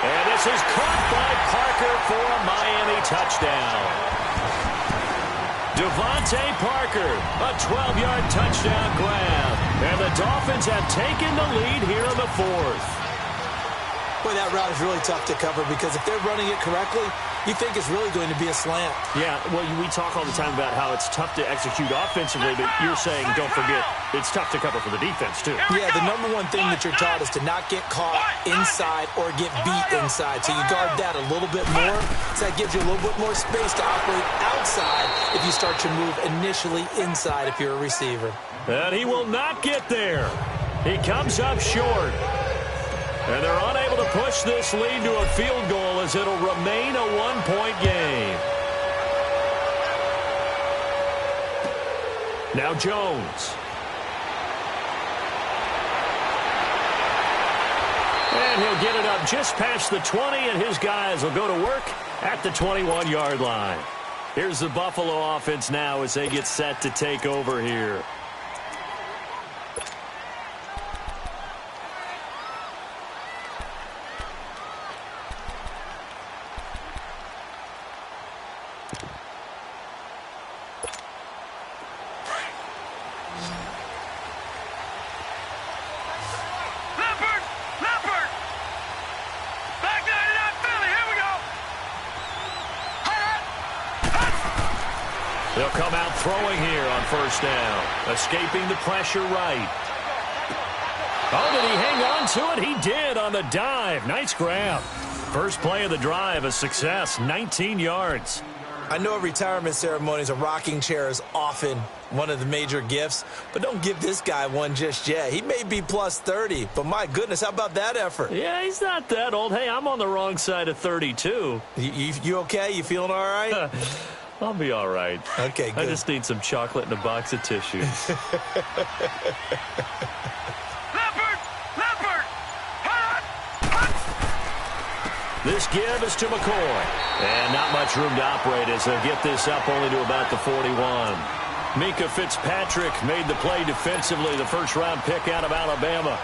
And this is caught by Parker for a Miami touchdown. Devontae Parker, a 12-yard touchdown grab. And the Dolphins have taken the lead here in the 4th. Boy, that route is really tough to cover because if they're running it correctly, you think it's really going to be a slant. Yeah, well, we talk all the time about how it's tough to execute offensively, but you're saying, don't forget, it's tough to cover for the defense, too. Yeah, the number one thing that you're taught is to not get caught inside or get beat inside. So you guard that a little bit more. So that gives you a little bit more space to operate outside if you start your move initially inside if you're a receiver. And he will not get there. He comes up short. And they're unable to push this lead to a field goal as it'll remain a one-point game. Now Jones. And he'll get it up just past the 20, and his guys will go to work at the 21-yard line. Here's the Buffalo offense now as they get set to take over here. They'll come out throwing here on first down. Escaping the pressure right. Oh, did he hang on to it? He did on the dive. Nice grab. First play of the drive, a success, 19 yards. I know at retirement ceremonies, a rocking chair is often one of the major gifts, but don't give this guy one just yet. He may be plus 30, but my goodness, how about that effort? Yeah, he's not that old. Hey, I'm on the wrong side of 32. You okay? You feeling all right? I'll be all right. Okay, good. I just need some chocolate and a box of tissues. This give is to McCoy. And not much room to operate as they'll get this up only to about the 41. Mika Fitzpatrick made the play defensively, the first-round pick out of Alabama.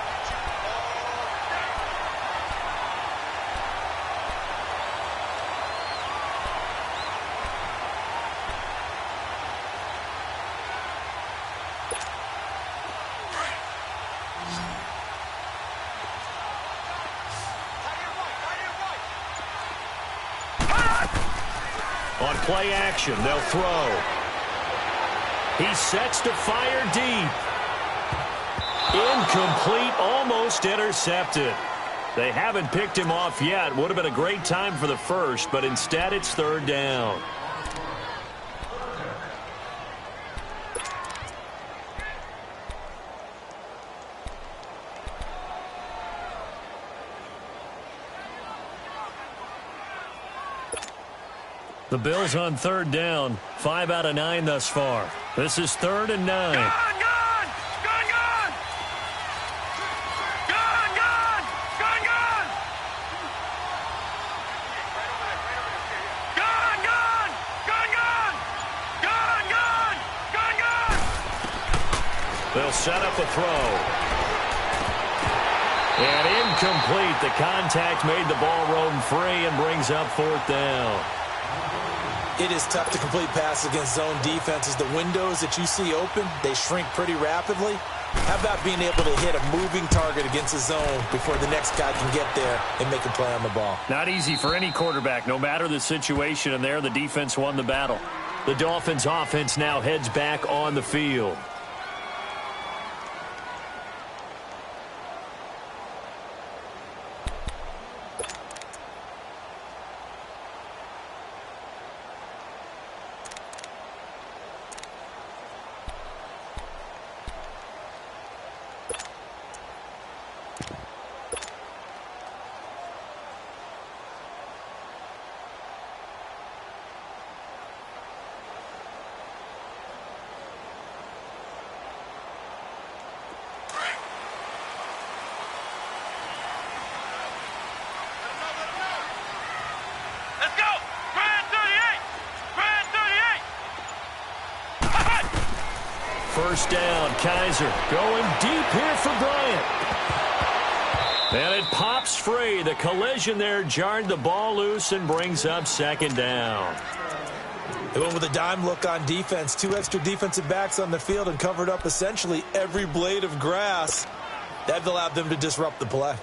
On play action, they'll throw. He sets to fire deep. Incomplete, almost intercepted. They haven't picked him off yet. Would have been a great time for the first, but instead it's third down. The Bills on third down, 5 out of 9 thus far. This is 3rd and 9. Gone! Gone! Gone! Gone! Gone! Gone! Gone! Gone! Gone! Gone! Gone! Gone! Gone! Gone! Gone! They'll set up a throw. And incomplete. The contact made the ball roam free and brings up 4th down. It is tough to complete passes against zone defenses. The windows that you see open, they shrink pretty rapidly. How about being able to hit a moving target against a zone before the next guy can get there and make a play on the ball? Not easy for any quarterback, no matter the situation, and there the defense won the battle. The Dolphins' offense now heads back on the field. Let's go! Grand 38! Grand 38! First down, Kaiser going deep here for Bryant. And it pops free. The collision there jarred the ball loose and brings up 2nd down. They went with a dime look on defense. 2 extra defensive backs on the field and covered up essentially every blade of grass. That allowed them to disrupt the play.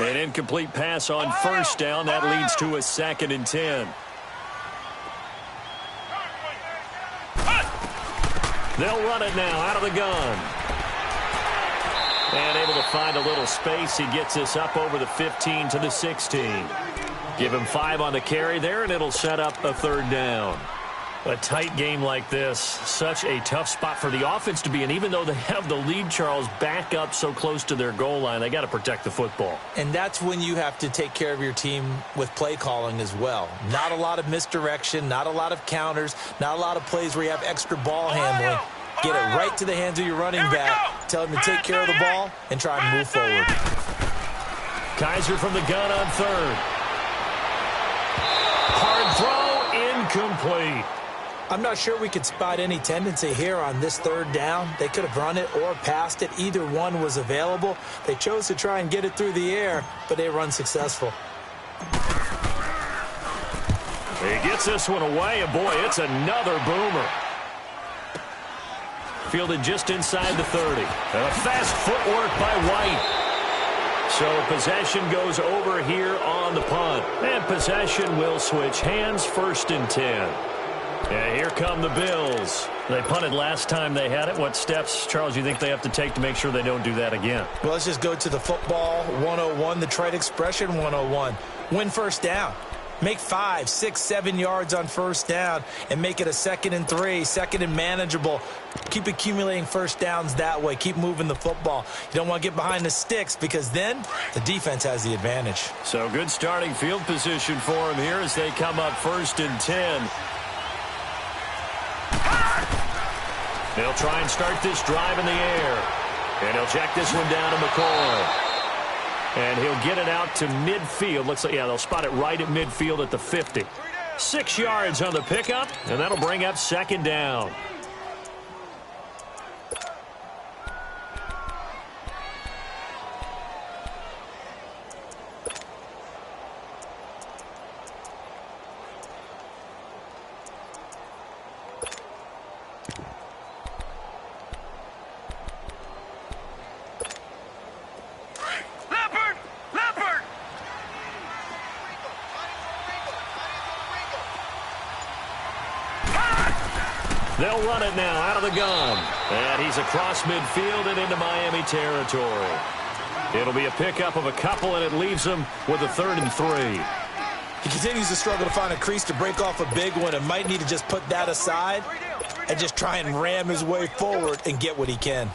An incomplete pass on first down. That leads to a 2nd and 10. They'll run it now out of the gun. And able to find a little space. He gets us up over the 15 to the 16. Give him 5 on the carry there, and it'll set up a 3rd down. A tight game like this, such a tough spot for the offense to be in. Even though they have the lead, Charles, back up so close to their goal line, they got to protect the football. And that's when you have to take care of your team with play calling as well. Not a lot of misdirection, not a lot of counters, not a lot of plays where you have extra ball handling. Get it right to the hands of your running back. Tell him to take care of the ball and try and move forward. Kaiser from the gun on 3rd. Hard throw, incomplete. I'm not sure we could spot any tendency here on this 3rd down. They could have run it or passed it. Either one was available. They chose to try and get it through the air, but they run successful. He gets this one away, and boy, it's another boomer. Fielded just inside the 30. And a fast footwork by White. So possession goes over here on the punt. And possession will switch hands, 1st and 10. And here come the Bills. They punted last time they had it. What steps, Charles, you think they have to take to make sure they don't do that again? Well, let's just go to the football 101, the trade expression 101. Win 1st down. Make 5, 6, 7 yards on 1st down and make it a 2nd and 3, 2nd and manageable. Keep accumulating 1st downs that way. Keep moving the football. You don't want to get behind the sticks because then the defense has the advantage. So good starting field position for them here as they come up 1st and 10. They'll try and start this drive in the air. And he'll check this one down to McCoy. And he'll get it out to midfield. Looks like, yeah, they'll spot it right at midfield at the 50. 6 yards on the pickup, and that'll bring up 2nd down. They'll run it now out of the gun. And he's across midfield and into Miami territory. It'll be a pickup of a couple, and it leaves them with a 3rd and 3. He continues to struggle to find a crease to break off a big one and might need to just put that aside and just try and ram his way forward and get what he can.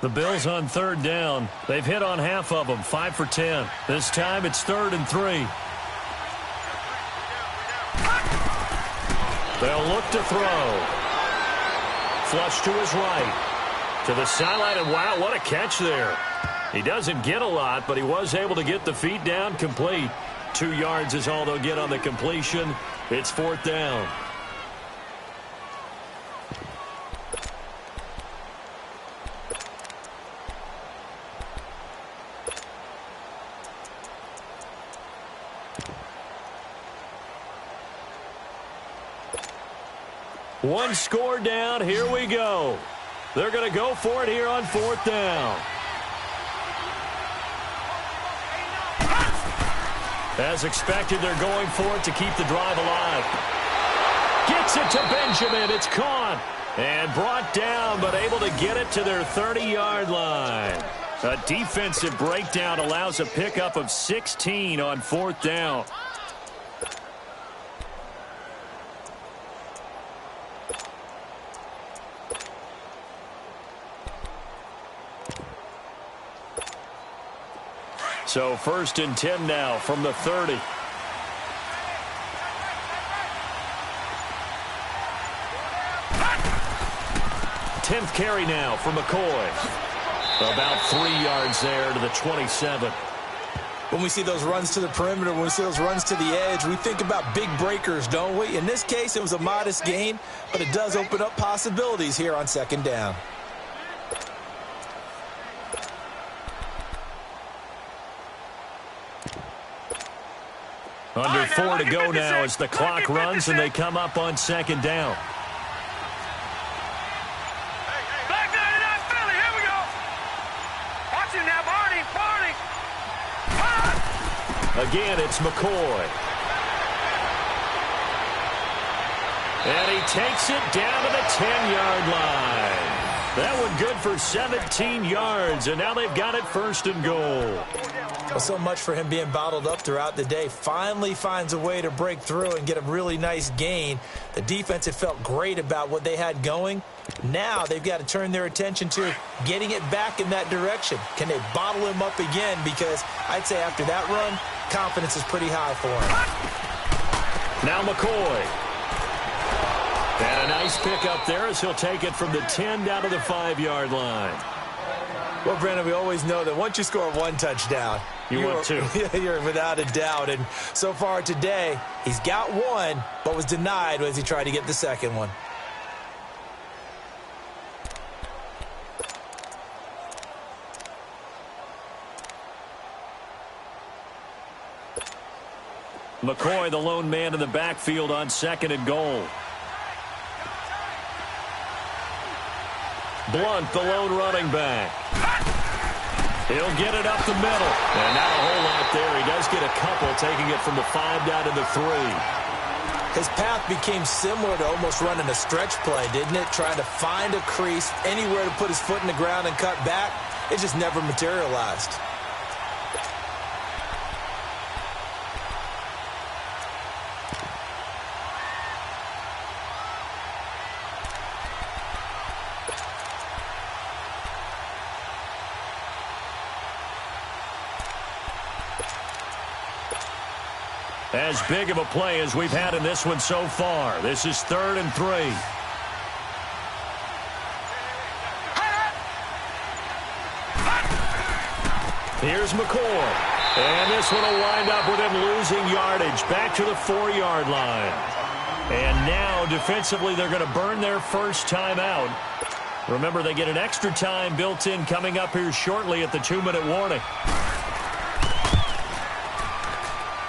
The Bills on 3rd down. They've hit on half of them, 5 for 10. This time it's 3rd and 3. They'll look to throw. Flush to his right. To the sideline, and wow, what a catch there. He doesn't get a lot, but he was able to get the feet down complete. 2 yards is all they'll get on the completion. It's 4th down. One score down. Here we go. They're going to go for it here on 4th down. As expected, they're going for it to keep the drive alive. Gets it to Benjamin. It's caught and brought down, but able to get it to their 30-yard line. A defensive breakdown allows a pickup of 16 on 4th down. So 1st and 10 now from the 30. Tenth carry now for McCoy. About 3 yards there to the 27. When we see those runs to the perimeter, when we see those runs to the edge, we think about big breakers, don't we? In this case, it was a modest gain, but it does open up possibilities here on 2nd down. Under 4 to go now as the clock runs and they come up on second down. Back 99 Philly, here we go. Watch him now, Barney. Again, it's McCoy. And he takes it down to the 10-yard line. That one good for 17 yards, and now they've got it first and goal. Well, so much for him being bottled up throughout the day. Finally finds a way to break through and get a really nice gain. The defense had felt great about what they had going. Now they've got to turn their attention to getting it back in that direction. Can they bottle him up again? Because I'd say after that run, confidence is pretty high for him. Now McCoy. And a nice pickup there as he'll take it from the 10 down to the 5-yard line. Well, Brandon, we always know that once you score one touchdown, want two. You're without a doubt. And so far today, he's got one, but was denied as he tried to get the second one. McCoy, the lone man in the backfield on second and goal. Blunt, the lone running back. He'll get it up the middle. And not a whole lot there. He does get a couple, taking it from the 5 down to the 3. His path became similar to almost running a stretch play, didn't it? Trying to find a crease, anywhere to put his foot in the ground and cut back. It just never materialized. As big of a play as we've had in this one so far. This is 3rd and 3. Here's McCoy. And this one will wind up with him losing yardage back to the 4-yard line. And now defensively they're going to burn their first timeout. Remember, they get an extra time built in coming up here shortly at the 2-minute warning.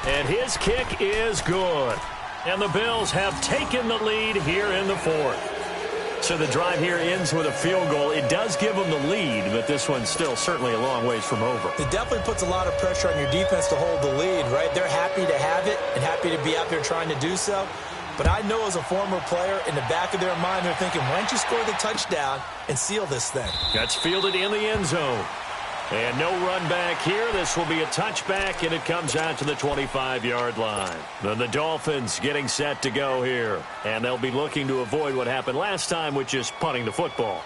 And his kick is good. And the Bills have taken the lead here in the 4th. So the drive here ends with a field goal. It does give them the lead, but this one's still certainly a long ways from over. It definitely puts a lot of pressure on your defense to hold the lead, right? They're happy to have it and happy to be out there trying to do so. But I know as a former player, in the back of their mind, they're thinking, why don't you score the touchdown and seal this thing? That's fielded in the end zone. And no run back here. This will be a touchback, and it comes out to the 25-yard line. Then the Dolphins getting set to go here. And they'll be looking to avoid what happened last time, which is punting the football.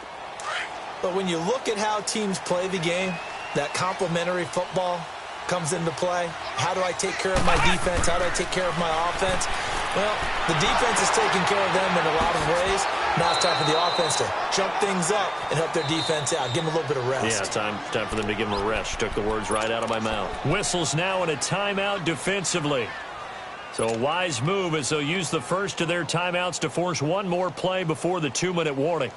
But when you look at how teams play the game, that complementary football comes into play. How do I take care of my defense? How do I take care of my offense? Well, the defense is taking care of them in a lot of ways. Now it's time for the offense to jump things up and help their defense out. Give them a little bit of rest. Yeah, time for them to give them a rest. Took the words right out of my mouth. Whistles now in a timeout defensively. So a wise move as they'll use the first of their timeouts to force one more play before the 2-minute warning.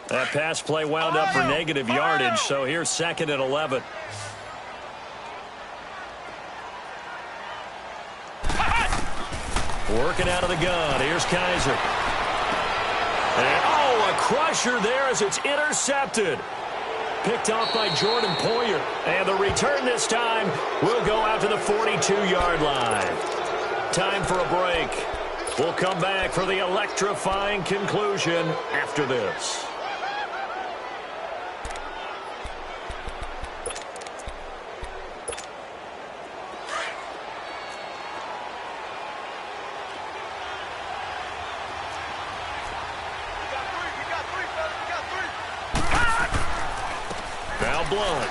That pass play wound up for negative yardage, so here's 2nd and 11. Working out of the gun. Here's Kaiser. And, a crusher there as it's intercepted. Picked off by Jordan Poyer. And the return this time will go out to the 42-yard line. Time for a break. We'll come back for the electrifying conclusion after this. Blunt.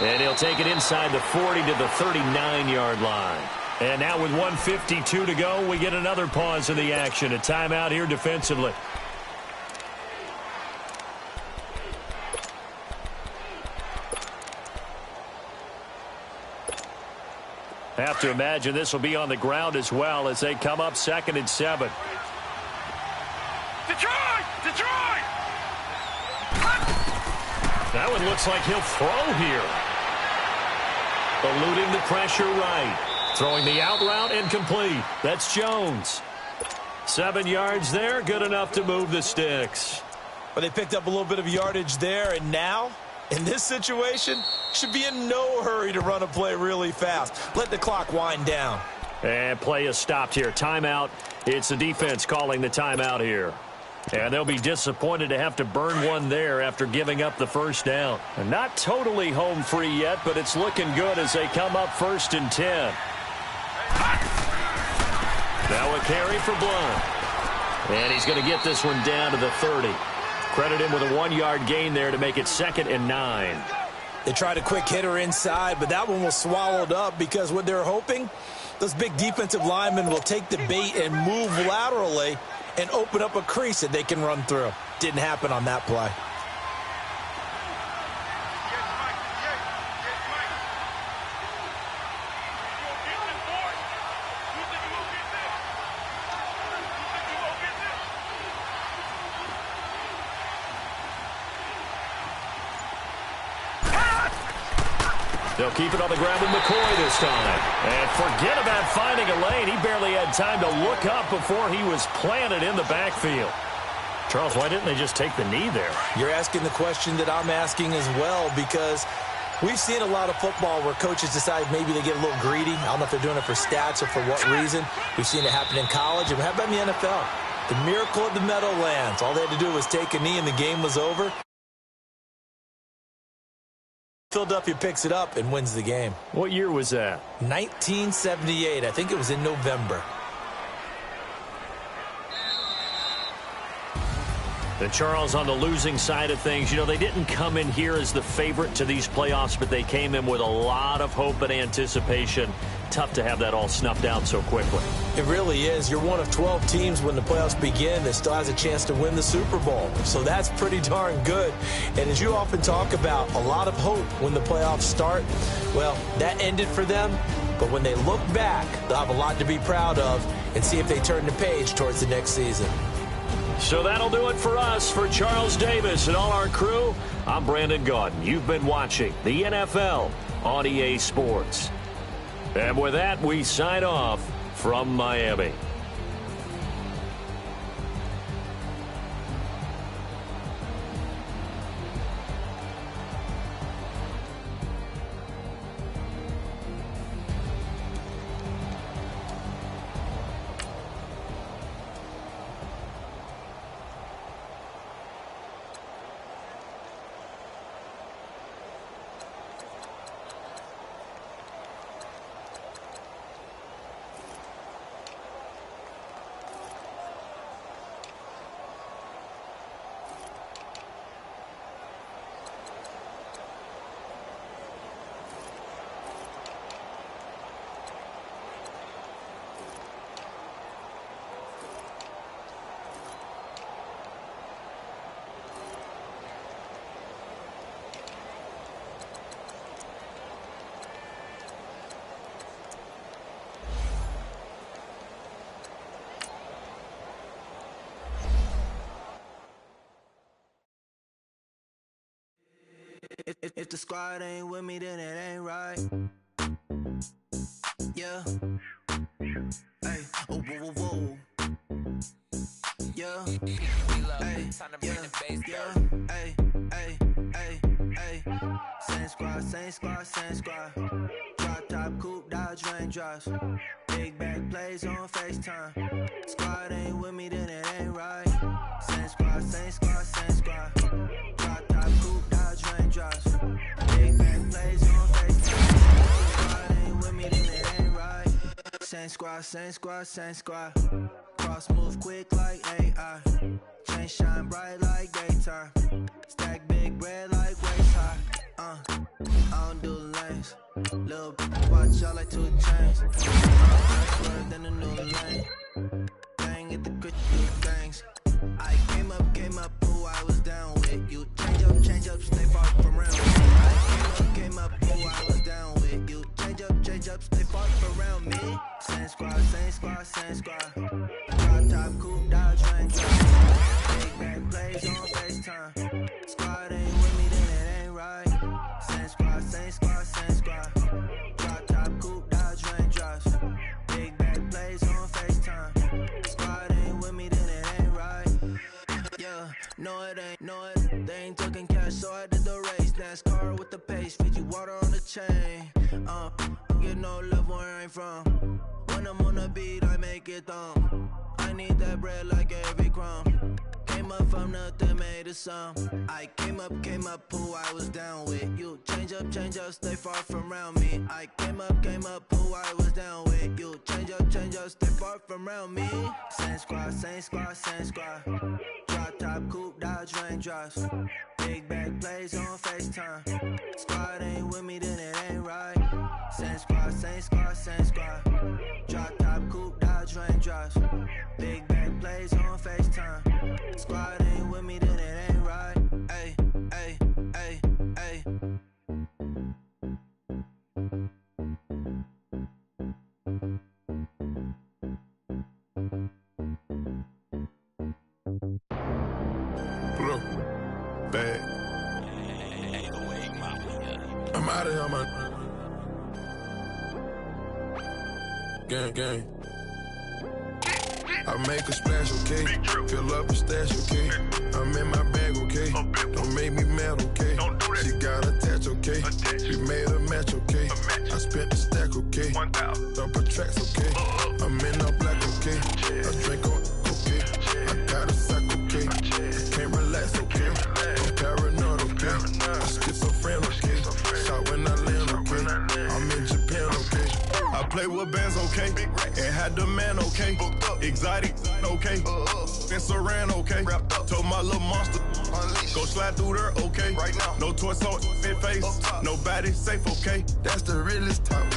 And he'll take it inside the 40 to the 39-yard line. And now with 1:52 to go, we get another pause in the action. A timeout here defensively. Have to imagine this will be on the ground as well as they come up 2nd and 7. Detroit! That one looks like he'll throw here. Eluding the pressure right. Throwing the out route incomplete. That's Jones. 7 yards there, good enough to move the sticks. But they picked up a little bit of yardage there, and now, in this situation, should be in no hurry to run a play really fast. Let the clock wind down. And play is stopped here. Timeout. It's the defense calling the timeout here. And they'll be disappointed to have to burn one there after giving up the first down. And not totally home free yet, but it's looking good as they come up 1st and 10. Now a carry for Blount. And he's going to get this one down to the 30. Credit him with a 1-yard gain there to make it 2nd and 9. They tried a quick hitter inside, but that one was swallowed up because what they're hoping, those big defensive linemen will take the bait and move laterally and open up a crease that they can run through. Didn't happen on that play. They'll keep it on the ground with McCoy this time. And forget about finding a lane. He barely had time to look up before he was planted in the backfield. Charles, why didn't they just take the knee there? You're asking the question that I'm asking as well, because we've seen a lot of football where coaches decide maybe they get a little greedy. I don't know if they're doing it for stats or for what reason. We've seen it happen in college. And how about in the NFL? The miracle of the Meadowlands. All they had to do was take a knee and the game was over. Philadelphia picks it up and wins the game. What year was that? 1978. I think it was in November. The Charles on the losing side of things. You know, they didn't come in here as the favorite to these playoffs, but they came in with a lot of hope and anticipation. Tough to have that all snuffed out so quickly. It really is. You're one of 12 teams when the playoffs begin that still has a chance to win the Super Bowl. So that's pretty darn good. And as you often talk about, a lot of hope when the playoffs start. Well, that ended for them. But when they look back, they'll have a lot to be proud of and see if they turn the page towards the next season. So that'll do it for us. For Charles Davis and all our crew, I'm Brandon Gaudin. You've been watching the NFL on EA Sports. And with that, we sign off from Miami. If the squad ain't with me, then it ain't right. Yeah. Hey. Oh, whoa, whoa, whoa. Yeah. Hey. Yeah. Hey. Hey. Hey. Hey. Same squad, same squad, same squad. Drop top, coupe, Dodge, raindrops. Big back plays on FaceTime. Squad ain't with me, then it ain't right. Same squad, same squad, same squad. Drop top, coupe, Dodge, raindrops. Big back plays on FaceTime. Squad ain't with me, then it ain't right. Same squad, same squad, same squad. Cross move quick like AI. Chain shine bright like daytime. Stack big bread like waist high. I don't do lanes. Little watch out like 2 chains. Swerve in a new lane. Bang at the critical things. I came up, who I was down with. You change up, stay far from around me. I came up, who I was down with. You change up, stay far from around me. Same squad, same squad, same squad. Drop top, coupe, Dodge, raindrops. Big back plays on FaceTime. Squad ain't with me, then it ain't right. Same squad, same squad, same squad. pace, Fiji water on the chain. Get no love where I ain't from. When I'm on the beat, I make it thumb. I need that bread like every crumb. Came up from nothing, made a sum. I came up, who I was down with. You change up, stay far from around me. I came up, who I was down with. You change up, stay far from around me. Same squad. Drop top, coupe, dodge, raindrops. Big bag plays on FaceTime. Squad ain't with me, then it ain't right. Same squad. Drop top, coupe, dodge, raindrops. Big bag plays on FaceTime. Squad ain't with me, then it ain't right. Ay. Pull up. Bad. I'm out of here, man. Gang. I make a splash, okay? Fill up a stash, okay? I'm in my bag, okay? Don't make me mad, okay? She got attached, okay? We made a match, okay? I spent the stack, okay? Double tracks, okay? I'm in all black, okay? I drink on, okay? I got a sack, okay? I can't relax, okay? I'm paranoid, okay? I'm schizophrenic, okay? Shot when I land, okay? I'm in Japan, okay? I play with bands, okay? And had the man, okay? Exotic, okay? And Saran, okay? Told my little monster, go slide through there, okay? Right now. No torso in face, nobody safe, okay? That's the realest talk.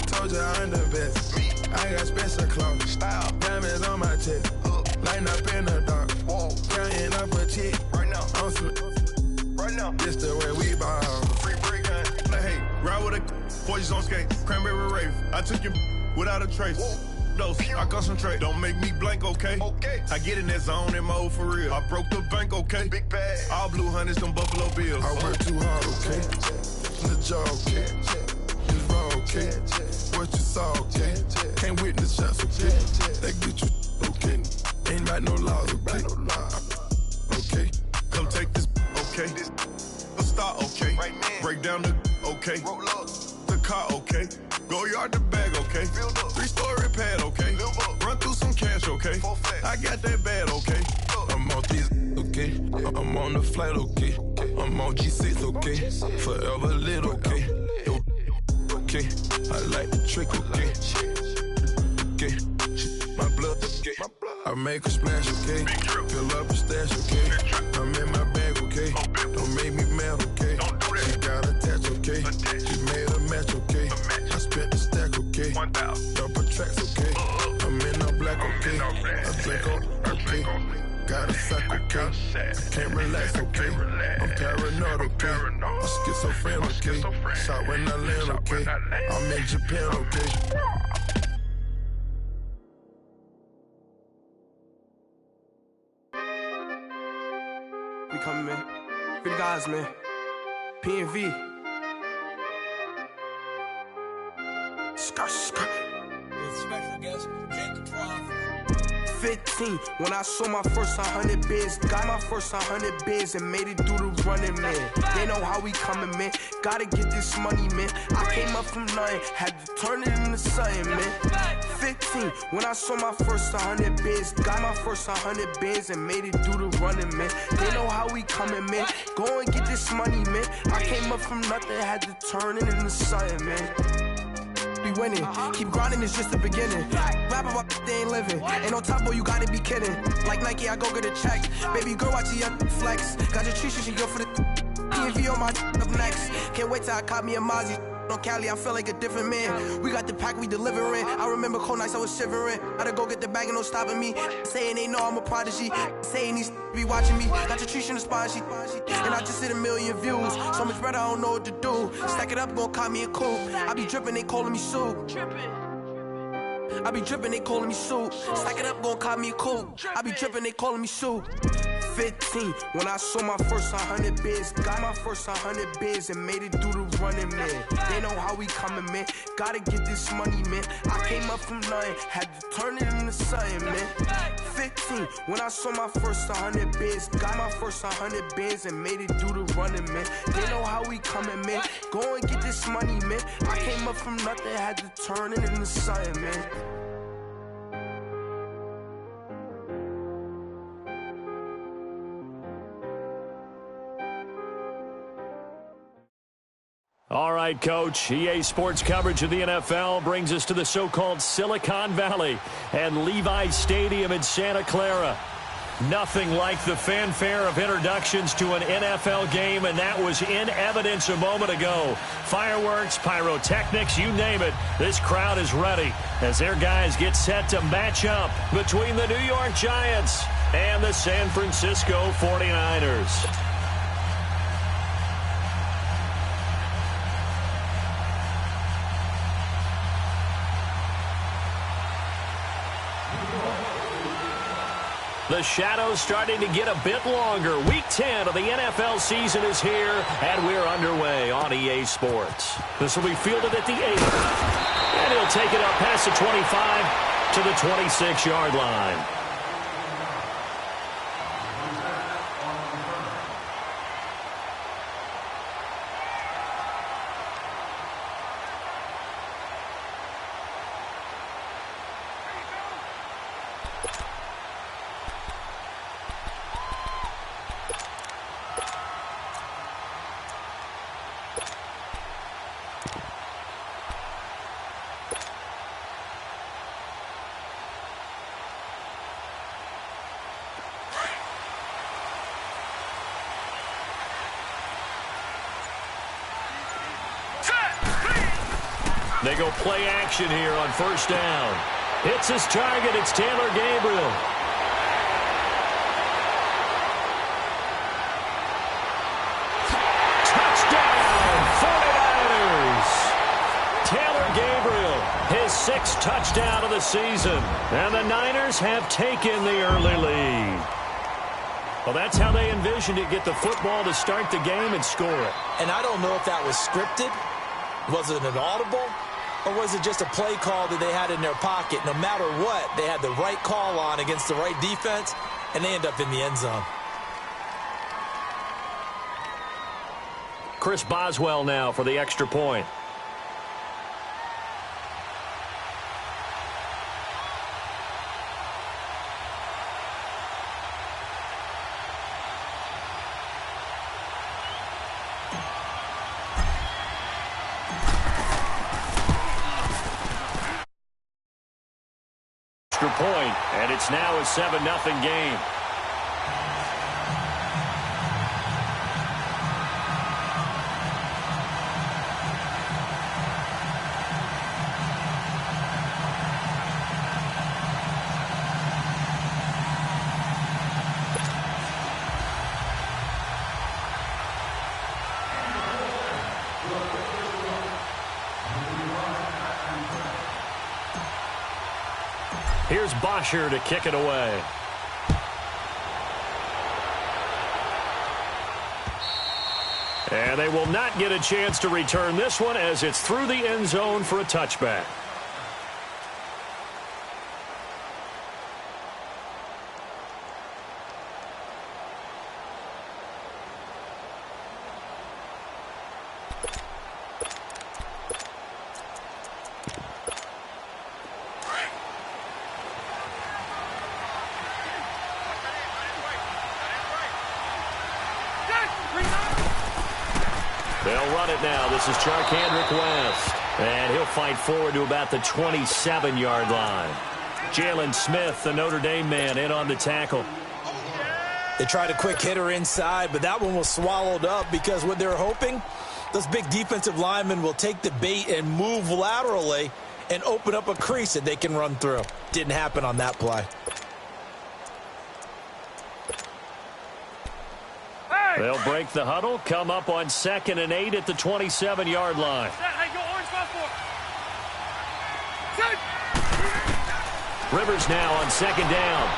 Told you I'm the best. I got special clothes, diamonds on my chest, lighting up in the dark. Counting up a chick, right now. On some, right now. This the way we ball. Free break, hey, ride with a boys on skate, cranberry rave. I took you without a trace. Dose, I concentrate, don't make me blank, okay? I get in that zone and mode for real. I broke the bank, okay? Big bag. All blue hunters, them Buffalo Bills. I work too hard, okay? The job, okay? It's raw, okay? What you saw, okay? Can't witness shots, okay? They get you, okay? Ain't got no laws, okay? Okay? Come take this, okay? A star, okay? Break down the, okay? The car, okay? Go yard the bag, okay? 3-story pad, okay? Run through some cash, okay? I got that bad, okay? I'm on these, okay? I'm on the flight, okay? I'm on G6, okay? Forever lit, okay? Okay? I like the trick, okay? Okay? My blood, okay? I make a splash, okay? Fill up a stash, okay? I'm in my bag, okay? Don't make me mad, okay? She got attached, okay? She made a match, okay? I spent the stack, okay? Double tracks, okay? I'm in all black, okay? I drink on, okay? Got a sack, okay? I can't relax, okay? I'm paranoid, okay? I'm schizophrenic, okay? Shot when I land, okay? I'm in Japan, okay? We coming, man. Free the guys, man. P&V. Skirt. Special guest, Jake Prof. 15, when I saw my first 100 bids, got my first 100 bids and made it through the running, man. They know how we coming, man. Gotta get this money, man. I came up from nothing, had to turn it into something, man. 15, when I saw my first 100 bids, got my first 100 bids and made it through the running, man. They know how we coming, man. Go and get this money, man. I came up from nothing, had to turn it into something, man. Be winning, keep grinding, it's just the beginning. Rap about they ain't living. Ain't no top boy, you gotta be kidding. Like Nike, I go get a check. Baby girl, watch your flex. Got your tree, she go for the PFL on my up next. Can't wait till I caught me a Mozzie. On Cali, I feel like a different man. We got the pack, we delivering. I remember cold nights, I was shivering. Gotta go get the bag and no stopping me. Saying they know I'm a prodigy. Saying these be watching me. Got your tree in the spot, she. And I just hit 1 million views. So much better, I don't know what to do. Stack it up, gon' call me a coupe. I be dripping, they calling me soup. I be dripping, they calling me soup. Stack it up, gon' call me a coupe. I be dripping, they calling me soup. 15, when I saw my first 100 bids, got my first 100 bids and made it through the running, man. They know how we coming, man. Gotta get this money, man. I came up from nothing, had to turn it into something, man. 15, when I saw my first 100 bids, got my first 100 bids and made it through the running, man. They know how we coming, man. Go and get this money, man. I came up from nothing, had to turn it into something, man. All right, Coach. EA Sports coverage of the NFL brings us to the so-called Silicon Valley and Levi's Stadium in Santa Clara. Nothing like the fanfare of introductions to an NFL game, and that was in evidence a moment ago. Fireworks, pyrotechnics, you name it. This crowd is ready as their guys get set to match up between the New York Giants and the San Francisco 49ers. The shadow's starting to get a bit longer. Week 10 of the NFL season is here, and we're underway on EA Sports. This will be fielded at the 8. And he'll take it up past the 25 to the 26-yard line. They go play action here on first down. Hits his target. It's Taylor Gabriel. Touchdown, 49ers. Taylor Gabriel, his 6th touchdown of the season. And the Niners have taken the early lead. Well, that's how they envisioned it, get the football to start the game and score it. And I don't know if that was scripted. Was it an audible? Or was it just a play call that they had in their pocket? No matter what, they had the right call on against the right defense, and they end up in the end zone. Chris Boswell now for the extra point. Point, and it's now a 7-0 game. Here's Bosher to kick it away. And they will not get a chance to return this one as it's through the end zone for a touchback. They'll run it now. This is Charkandrick West. And he'll fight forward to about the 27-yard line. Jalen Smith, the Notre Dame man, in on the tackle. They tried a quick hitter inside, but that one was swallowed up because what they're hoping, those big defensive linemen will take the bait and move laterally and open up a crease that they can run through. Didn't happen on that play. They'll break the huddle, come up on 2nd and 8 at the 27-yard line. Rivers now on 2nd down.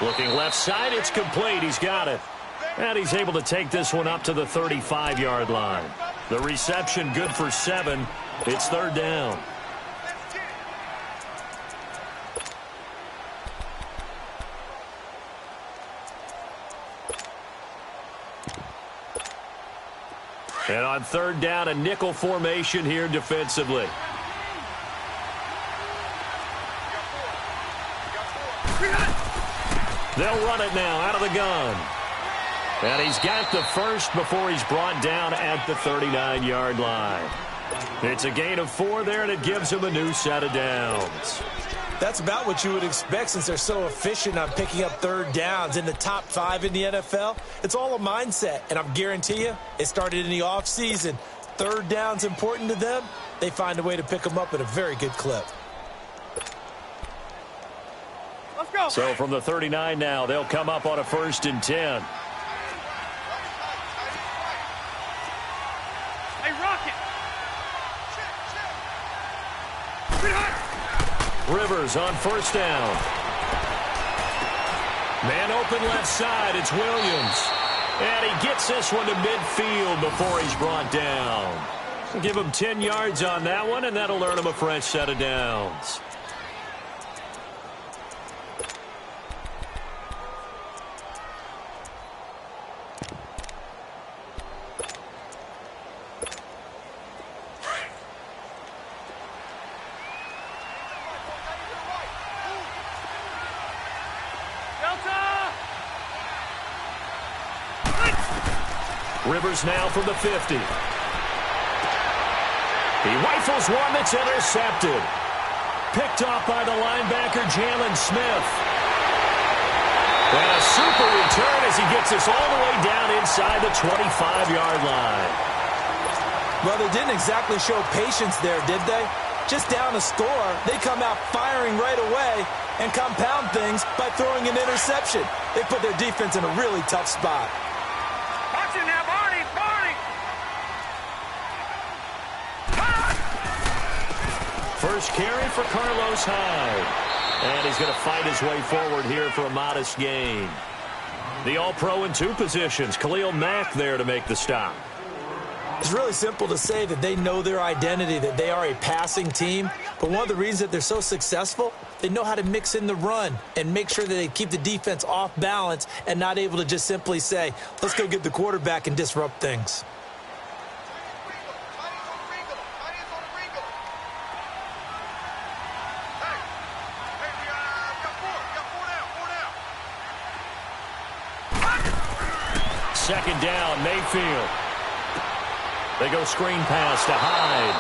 Looking left side, it's complete. He's got it. And he's able to take this one up to the 35-yard line. The reception good for 7. It's third down. And on third down, a nickel formation here defensively. They'll run it now out of the gun. And he's got the first before he's brought down at the 39-yard line. It's a gain of 4 there, and it gives him a new set of downs. That's about what you would expect since they're so efficient on picking up third downs in the top 5 in the NFL. It's all a mindset, and I'm guarantee you it started in the offseason. Third down's important to them. They find a way to pick them up at a very good clip. Let's go. So from the 39 now, they'll come up on a 1st and 10. Hey, Rocket. Rivers on 1st down. Man open left side. It's Williams. And he gets this one to midfield before he's brought down. Give him 10 yards on that one, and that'll earn him a fresh set of downs. Rivers now from the 50. He rifles one that's intercepted. Picked off by the linebacker, Jalen Smith. And a super return as he gets us all the way down inside the 25-yard line. Well, they didn't exactly show patience there, did they? Just down a score, they come out firing right away and compound things by throwing an interception. They put their defense in a really tough spot. Watch it now, Barney. First carry for Carlos Hyde. And he's going to fight his way forward here for a modest gain. The All-Pro in 2 positions. Khalil Mack there to make the stop. It's really simple to say that they know their identity, that they are a passing team. But one of the reasons that they're so successful, they know how to mix in the run and make sure that they keep the defense off balance and not able to just simply say, let's go get the quarterback and disrupt things. Second down, Mayfield. They go screen pass to Hyde.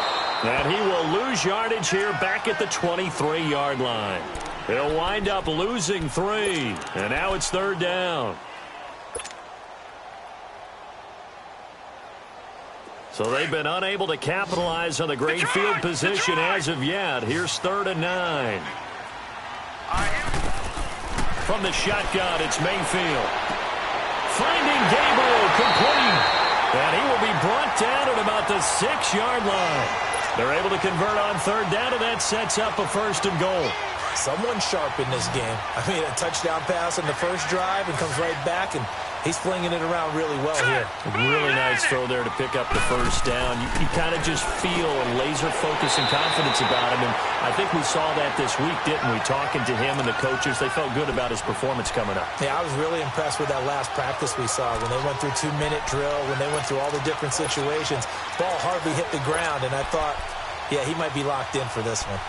And he will lose yardage here back at the 23-yard line. He'll wind up losing 3. And now it's third down. So they've been unable to capitalize on the great field position as of yet. Here's 3rd and 9. From the shotgun, it's Mayfield. Finding Gabriel, complete. And he will be brought down at about the 6-yard line. They're able to convert on third down, and that sets up a 1st and goal. Someone sharp in this game. I mean, a touchdown pass on the first drive and comes right back, and he's flinging it around really well here. Really nice throw there to pick up the 1st down. You kind of just feel a laser focus and confidence about him, and I think we saw that this week, didn't we? Talking to him and the coaches, they felt good about his performance coming up. Yeah, I was really impressed with that last practice we saw when they went through 2-minute drill, when they went through all the different situations. Ball hardly hit the ground, and I thought, yeah, he might be locked in for this one.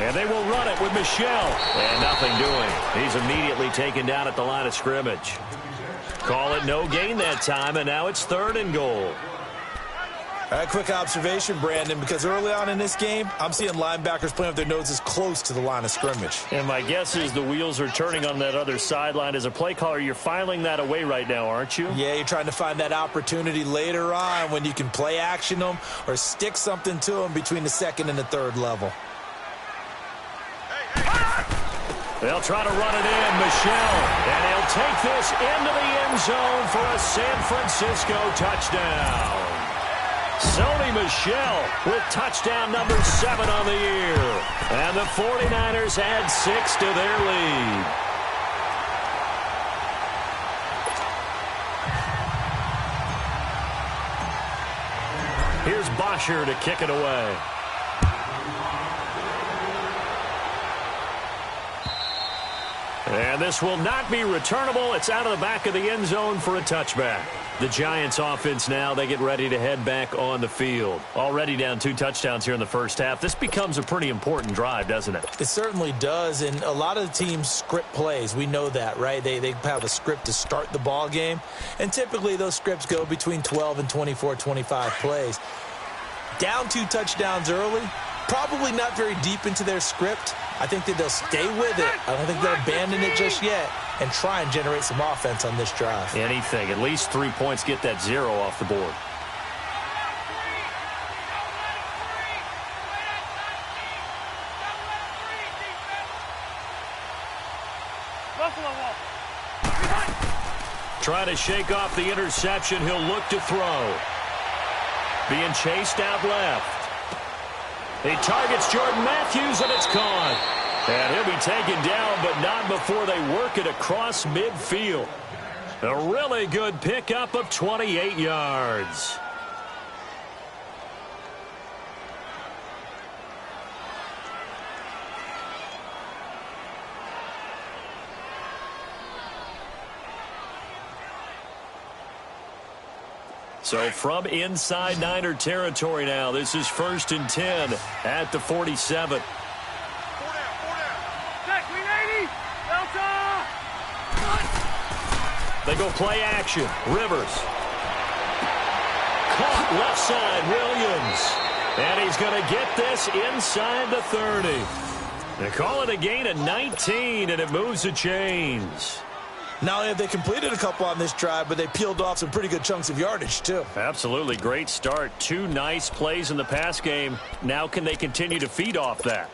And they will run it with Michelle. And nothing doing. He's immediately taken down at the line of scrimmage. Call it no gain that time, and now it's 3rd and goal. Quick observation, Brandon, because early on in this game, I'm seeing linebackers playing with their noses close to the line of scrimmage. And my guess is the wheels are turning on that other sideline. As a play caller, you're filing that away right now, aren't you? Yeah, you're trying to find that opportunity later on when you can play action them or stick something to them between the second and the third level. They'll try to run it in, Michelle, and he'll take this into the end zone for a San Francisco touchdown. Sony Michel with touchdown number 7 on the year. And the 49ers add 6 to their lead. Here's Bosher to kick it away. And this will not be returnable. It's out of the back of the end zone for a touchback. The Giants offense now, they get ready to head back on the field. Already down 2 touchdowns here in the first half. This becomes a pretty important drive, doesn't it? It certainly does, and a lot of the teams script plays. We know that, right? They have a script to start the ball game, and typically those scripts go between 12 and 24, 25 plays. Down 2 touchdowns early, probably not very deep into their script. I think that they'll stay with it. I don't think they'll abandon it just yet and try and generate some offense on this drive. Anything. At least 3 points, get that 0 off the board. Trying to shake off the interception. He'll look to throw. Being chased out left. He targets Jordan Matthews, and it's caught. And he'll be taken down, but not before they work it across midfield. A really good pickup of 28 yards. So from inside Niner territory now, this is 1st and 10 at the 47. They go play action. Rivers. Caught left side, Williams. And he's going to get this inside the 30. They call it a gain of 19, and it moves the chains. Not only have they completed a couple on this drive, but they peeled off some pretty good chunks of yardage, too. Absolutely. Great start. 2 nice plays in the pass game. Now can they continue to feed off that?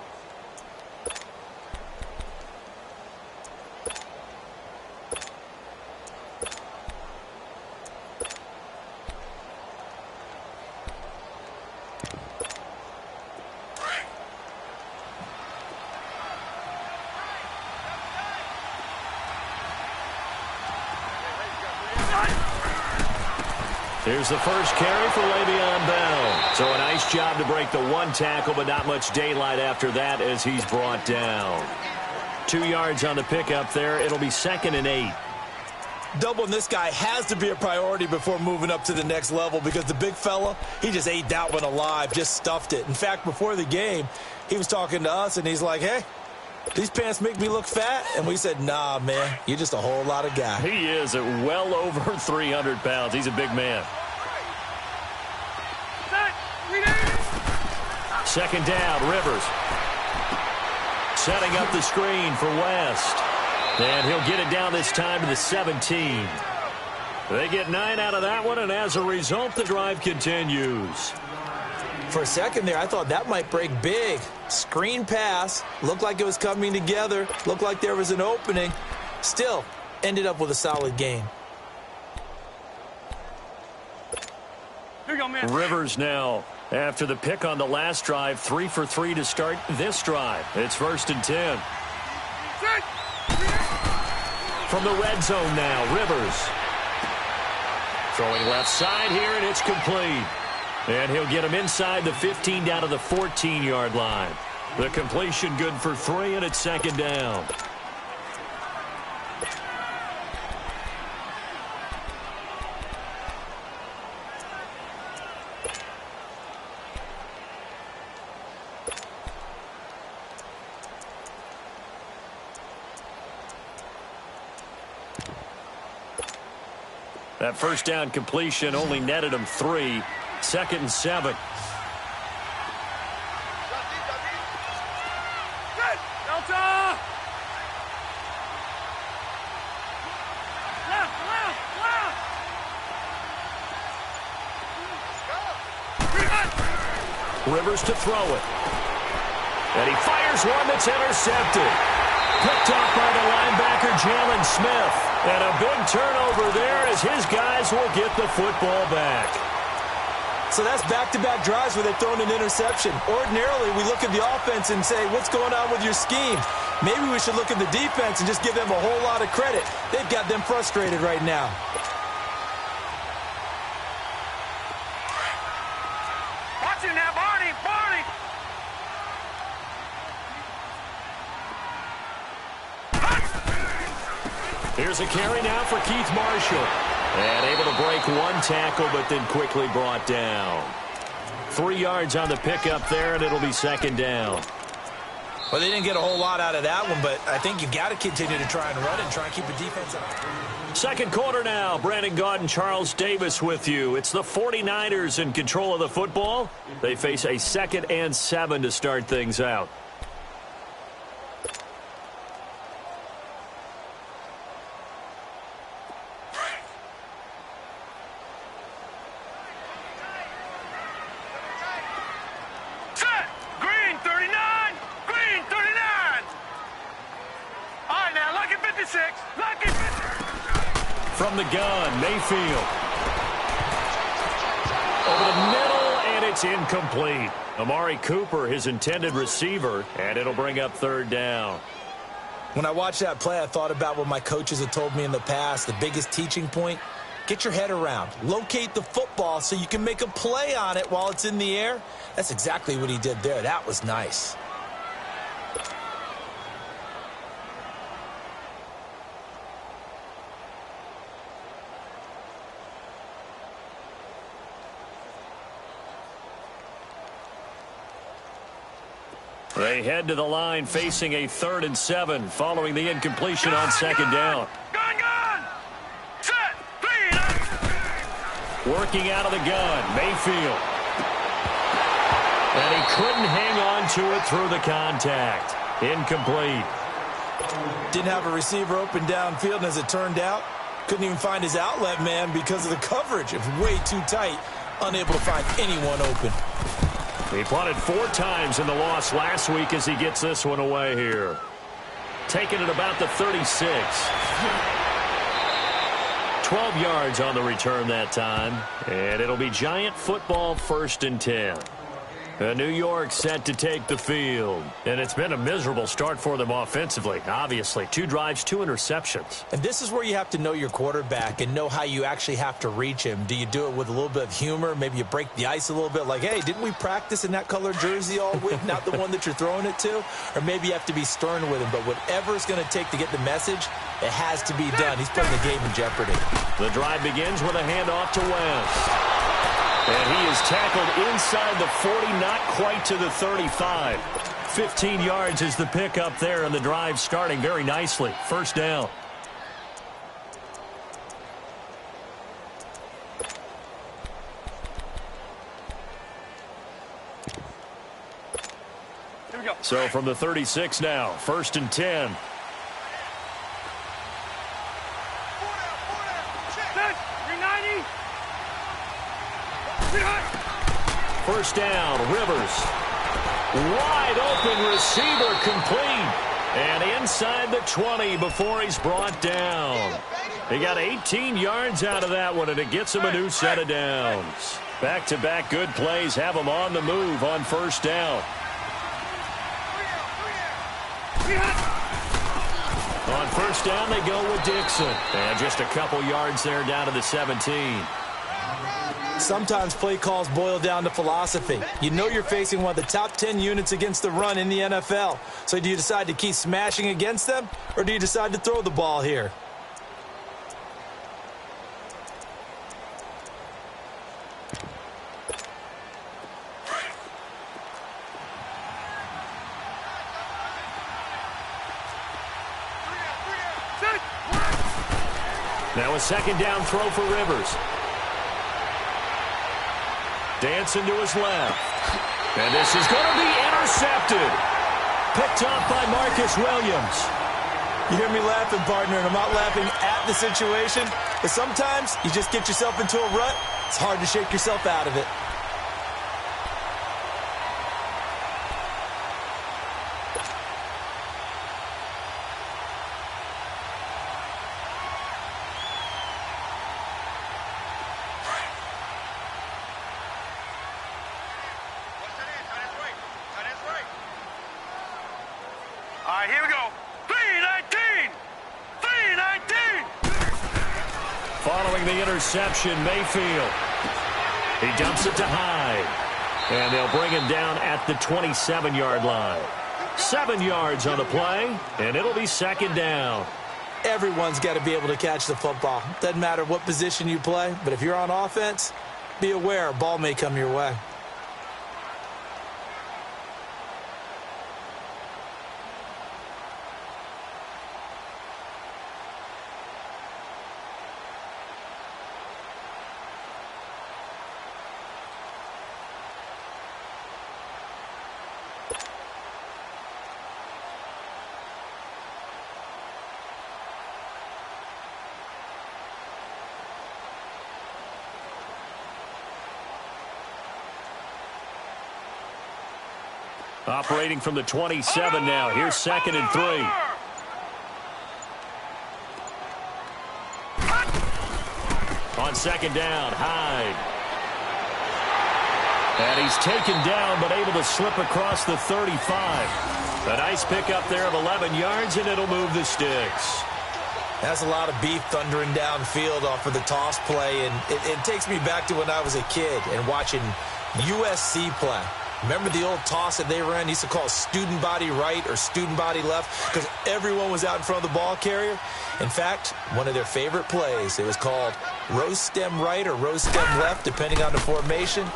Here's the first carry for Le'Veon Bell. So a nice job to break the 1 tackle, but not much daylight after that as he's brought down. 2 yards on the pickup there. It'll be 2nd and 8. Doubling this guy has to be a priority before moving up to the next level because the big fella, he just ate that one alive, just stuffed it. In fact, before the game, he was talking to us, and he's like, hey, these pants make me look fat? And we said, nah, man, you're just a whole lot of guy. He is at well over 300 pounds. He's a big man. 2nd down, Rivers. Setting up the screen for West. And he'll get it down this time to the 17. They get 9 out of that one, and as a result, the drive continues. For a second there, I thought that might break big. Screen pass. Looked like it was coming together. Looked like there was an opening. Still, ended up with a solid game. Here you go, man. Rivers now, after the pick on the last drive, 3 for 3 to start this drive. It's 1st and 10. From the red zone now, Rivers. Throwing left side here, and it's complete. And he'll get him inside the 15 down to the 14-yard line. The completion good for 3, and it's 2nd down. That 1st down completion only netted him 3. 2nd and 7. Delta! Left! Rivers to throw it. And he fires one that's intercepted. Picked off by the linebacker, Jalen Smith. And a big turnover there as his guys will get the football back. So that's back-to-back drives where they've thrown an interception. Ordinarily, we look at the offense and say, what's going on with your scheme? Maybe we should look at the defense and just give them a whole lot of credit. They've got them frustrated right now. Watch it now, Barney! Here's a carry now for Keith Marshall. And able to break one tackle, but then quickly brought down. 3 yards on the pickup there, and it'll be 2nd down. Well, they didn't get a whole lot out of that one, but I think you've got to continue to try and run and try and keep the defense up. 2nd quarter now. Brandon Gaudin, Charles Davis with you. It's the 49ers in control of the football. They face a 2nd and 7 to start things out. From the gun, Mayfield. Over the middle, and it's incomplete. Amari Cooper, his intended receiver, and it'll bring up 3rd down. When I watched that play, I thought about what my coaches had told me in the past. The biggest teaching point, get your head around. Locate the football so you can make a play on it while it's in the air. That's exactly what he did there. That was nice. They head to the line facing a 3rd and 7 following the incompletion on 2nd down. Gun! Set! Clean! Working out of the gun, Mayfield. And he couldn't hang on to it through the contact. Incomplete. Didn't have a receiver open downfield, and as it turned out, couldn't even find his outlet man because of the coverage. It was way too tight, unable to find anyone open. He punted 4 times in the loss last week as he gets this one away here. Taking it about the 36. 12 yards on the return that time. And it'll be Giant football 1st and 10. New York set to take the field. And it's been a miserable start for them offensively. Obviously, 2 drives, 2 interceptions. And this is where you have to know your quarterback and know how you actually have to reach him. Do you do it with a little bit of humor? Maybe you break the ice a little bit like, hey, didn't we practice in that colored jersey all week, not the one that you're throwing it to? Or maybe you have to be stern with him. But whatever it's going to take to get the message, it has to be done. He's putting the game in jeopardy. The drive begins with a handoff to West. And he is tackled inside the 40, not quite to the 35. 15 yards is the pickup there, and the drive starting very nicely. 1st down. Here we go. So from the 36 now, 1st and 10. Set! 390! 1st down, Rivers. Wide open receiver complete. And inside the 20 before he's brought down. He got 18 yards out of that one, and it gets him a new set of downs. Back-to-back good plays have him on the move on 1st down. On 1st down, they go with Dixon. And just a couple yards there down to the 17. Sometimes play calls boil down to philosophy. You know you're facing one of the top 10 units against the run in the NFL. So do you decide to keep smashing against them, or do you decide to throw the ball here? Now a 2nd down throw for Rivers. Dancing to his left. And this is going to be intercepted. Picked up by Marcus Williams. You hear me laughing, partner, and I'm not laughing at the situation, but sometimes you just get yourself into a rut. It's hard to shake yourself out of it. All right, here we go. 319! 319! Following the interception, Mayfield. He dumps it to Hyde. And they'll bring him down at the 27-yard line. 7 yards on the play, and it'll be second down. Everyone's got to be able to catch the football. Doesn't matter what position you play, but if you're on offense, be aware a ball may come your way. Operating from the 27 now. Here's 2nd and 3. On 2nd down, Hyde. And he's taken down, but able to slip across the 35. A nice pickup there of 11 yards, and it'll move the sticks. That's a lot of beef thundering downfield off of the toss play, and it takes me back to when I was a kid and watching USC play. Remember the old toss that they ran? They used to call student body right or student body left because everyone was out in front of the ball carrier. In fact, one of their favorite plays, it was called rose stem right or rose stem left, depending on the formation. 28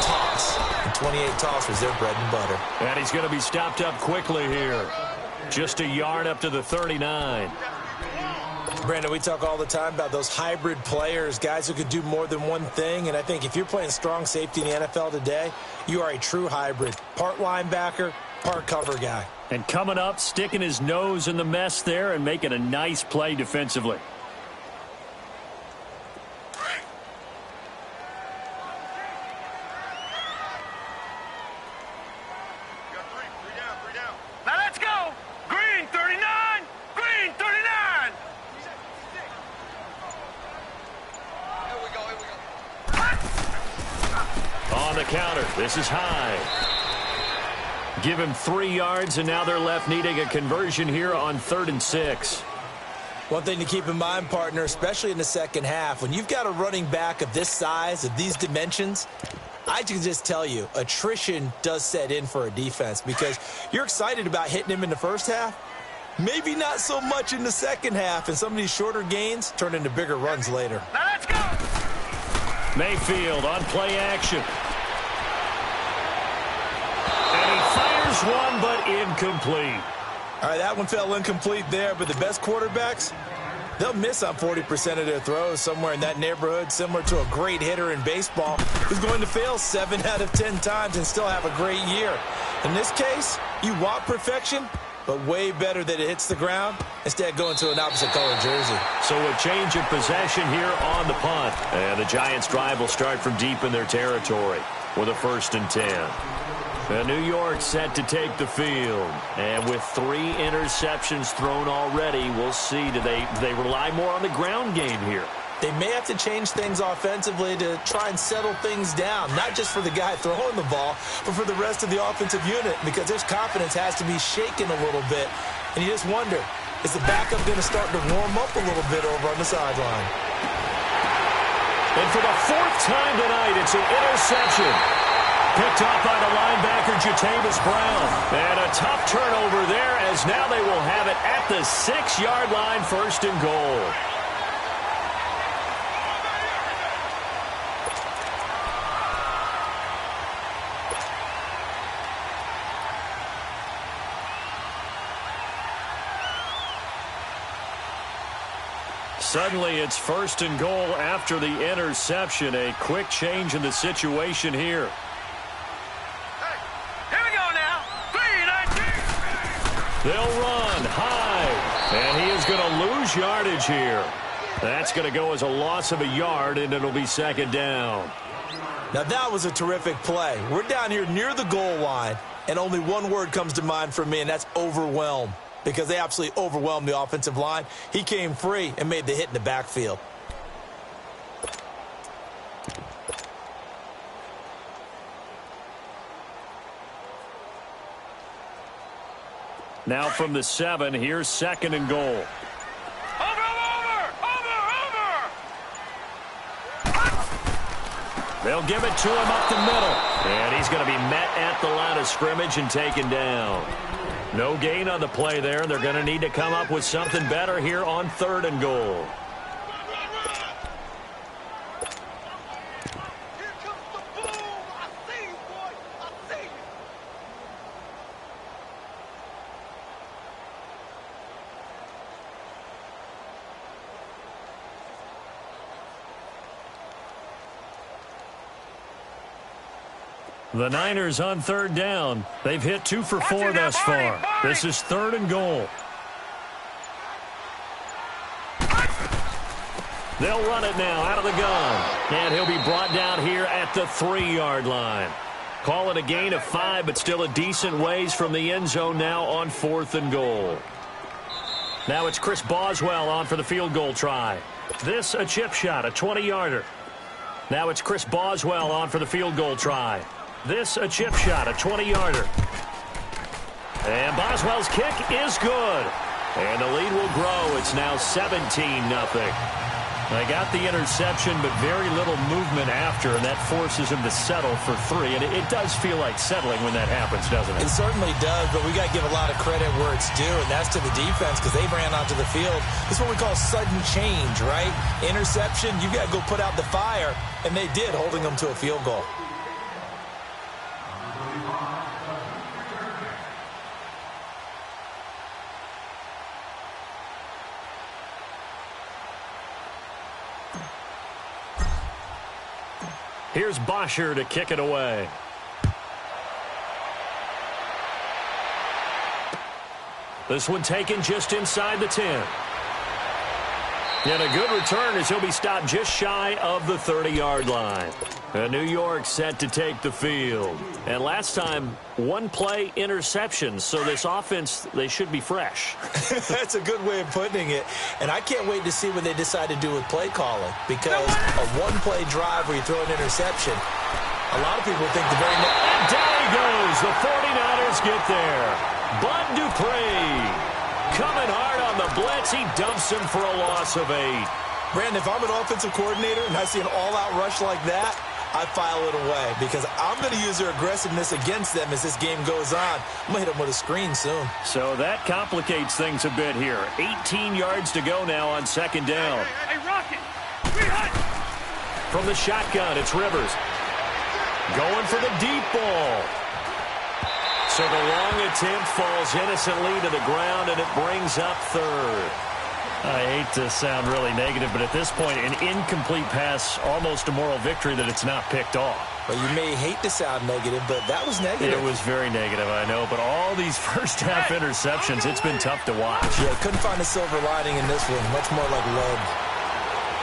toss. And 28 toss was their bread and butter. And he's going to be stopped up quickly here. Just a yard up to the 39. Brandon, we talk all the time about those hybrid players, guys who could do more than one thing. And I think if you're playing strong safety in the NFL today, you are a true hybrid. Part linebacker, part cover guy. And coming up, sticking his nose in the mess there and making a nice play defensively. Now let's go! Green 39! Green 39! On the counter, this is Hyde. Give him 3 yards, and now they're left needing a conversion here on 3rd and 6. One thing to keep in mind, partner, especially in the second half, when you've got a running back of this size, of these dimensions, I can just tell you, attrition does set in for a defense because you're excited about hitting him in the first half. Maybe not so much in the second half, and some of these shorter gains turn into bigger runs later. Now let's go! Mayfield on play action. And he fires one, but incomplete. All right, that one fell incomplete there, but the best quarterbacks, they'll miss on 40% of their throws somewhere in that neighborhood, similar to a great hitter in baseball who's going to fail 7 out of 10 times and still have a great year. In this case, you want perfection, but way better that it hits the ground instead of going to an opposite color jersey. So a change of possession here on the punt. And the Giants' drive will start from deep in their territory with a 1st and 10. And New York set to take the field. And with 3 interceptions thrown already, we'll see. Do they rely more on the ground game here? They may have to change things offensively to try and settle things down, not just for the guy throwing the ball, but for the rest of the offensive unit, because his confidence has to be shaken a little bit. And you just wonder, is the backup going to start to warm up a little bit over on the sideline? And for the 4th time tonight, it's an interception. Picked up by the linebacker, Jatavis Brown. And a tough turnover there, as now they will have it at the 6-yard line, 1st and goal. Suddenly it's 1st and goal after the interception. A quick change in the situation here. Hey, here we go now. 3-19. They'll run high, and he is going to lose yardage here. That's going to go as a loss of a yard, and it'll be 2nd down. Now that was a terrific play. We're down here near the goal line, and only one word comes to mind for me, and that's overwhelm, because they absolutely overwhelmed the offensive line. He came free and made the hit in the backfield. Now from the 7, here's 2nd and goal. They'll give it to him up the middle. And he's going to be met at the line of scrimmage and taken down. No gain on the play there. They're going to need to come up with something better here on 3rd and goal. The Niners on 3rd down. They've hit 2 for 4 thus far. This is 3rd and goal. They'll run it now out of the gun. And he'll be brought down here at the 3-yard line. Call it a gain of 5, but still a decent ways from the end zone now on 4th and goal. Now it's Chris Boswell on for the field goal try. This a chip shot, a 20-yarder. Now it's Chris Boswell on for the field goal try. This a chip shot, a 20-yarder. And Boswell's kick is good. And the lead will grow. It's now 17-0. They got the interception, but very little movement after, and that forces him to settle for 3. And it does feel like settling when that happens, doesn't it? It certainly does, but we got to give a lot of credit where it's due, and that's to the defense because they ran onto the field. This is what we call sudden change, right? Interception, you got to go put out the fire, and they did, holding them to a field goal. Here's Bosher to kick it away. This one taken just inside the 10. And a good return as he'll be stopped just shy of the 30-yard line. And New York set to take the field. And last time, 1-play interception. So this offense, they should be fresh. That's a good way of putting it. And I can't wait to see what they decide to do with play calling. Because a 1-play drive where you throw an interception, a lot of people think the very next... And down he goes. The 49ers get there. Bud Dupree coming hard on the blitz. He dumps him for a loss of 8. Brandon, if I'm an offensive coordinator and I see an all-out rush like that, I file it away because I'm going to use their aggressiveness against them as this game goes on. I'm going to hit them with a screen soon. So that complicates things a bit here. 18 yards to go now on 2nd down. Hey, Rocket! From the shotgun, it's Rivers. Going for the deep ball. So the long attempt falls innocently to the ground, and it brings up 3rd. I hate to sound really negative, but at this point, an incomplete pass, almost a moral victory that it's not picked off. Well, you may hate to sound negative, but that was negative. It was very negative, I know, but all these first-half interceptions, it's been tough to watch. Yeah, couldn't find a silver lining in this one. Much more like lead.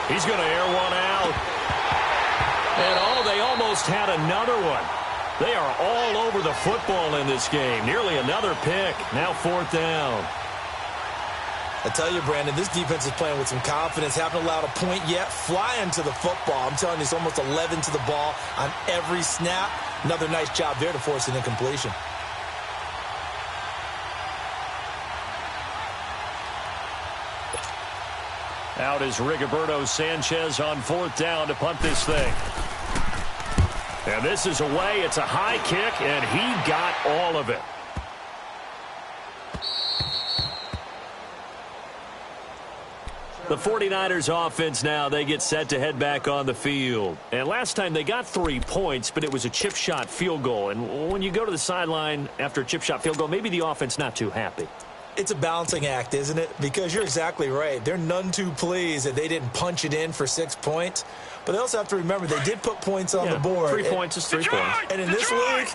He's going to air one out. And, they almost had another one. They are all over the football in this game. Nearly another pick. Now 4th down. I tell you, Brandon, this defense is playing with some confidence. Haven't allowed a point yet. Flying to the football. I'm telling you, it's almost 11 to the ball on every snap. Another nice job there to force an incompletion. Out is Rigoberto Sanchez on 4th down to punt this thing. And this is away. It's a high kick, and he got all of it. The 49ers offense now, they get set to head back on the field. And last time they got 3 points, but it was a chip shot field goal. And when you go to the sideline after a chip shot field goal, maybe the offense not too happy. It's a balancing act, isn't it? Because you're exactly right. They're none too pleased that they didn't punch it in for 6 points. But they also have to remember they did put points on the board. 3 points is 3 points. And in this league,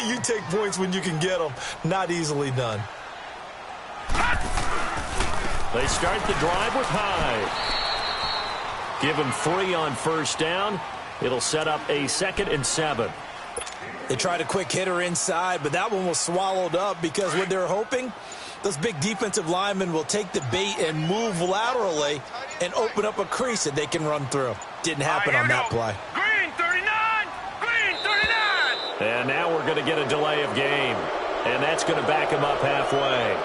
you take points when you can get them. Not easily done. They start the drive with Hyde. Give him 3 on first down. It'll set up a 2nd and 7. They tried a quick hitter inside, but that one was swallowed up because what they're hoping, those big defensive linemen will take the bait and move laterally and open up a crease that they can run through. Didn't happen on that play. Green 39! Green 39! And now we're going to get a delay of game. And that's going to back him up halfway.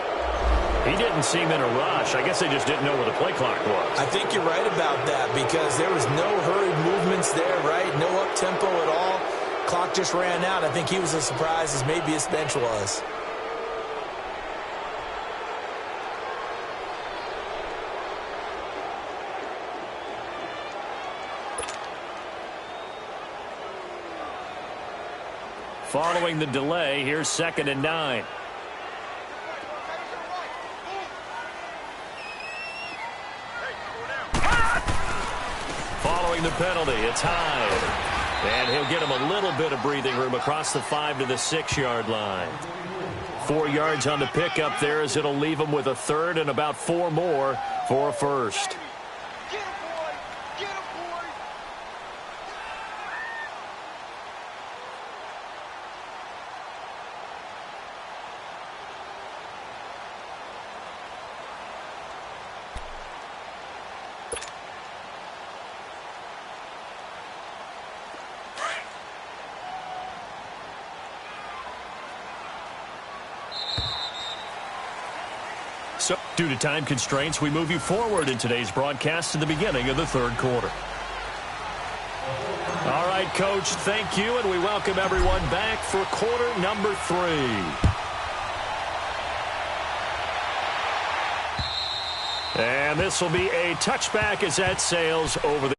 He didn't seem in a rush. I guess they just didn't know where the play clock was. I think you're right about that because there was no hurried movements there, right? No up-tempo at all. Clock just ran out. I think he was as surprised as maybe his bench was. Following the delay, here's 2nd and 9. Following the penalty, it's Hyde. And he'll get him a little bit of breathing room across the 5 to the 6-yard line. 4 yards on the pickup there as it'll leave him with a 3rd and about 4 more for a 1st. So, due to time constraints, we move you forward in today's broadcast to the beginning of the 3rd quarter. All right, Coach, thank you, and we welcome everyone back for quarter number 3. And this will be a touchback as that sails over the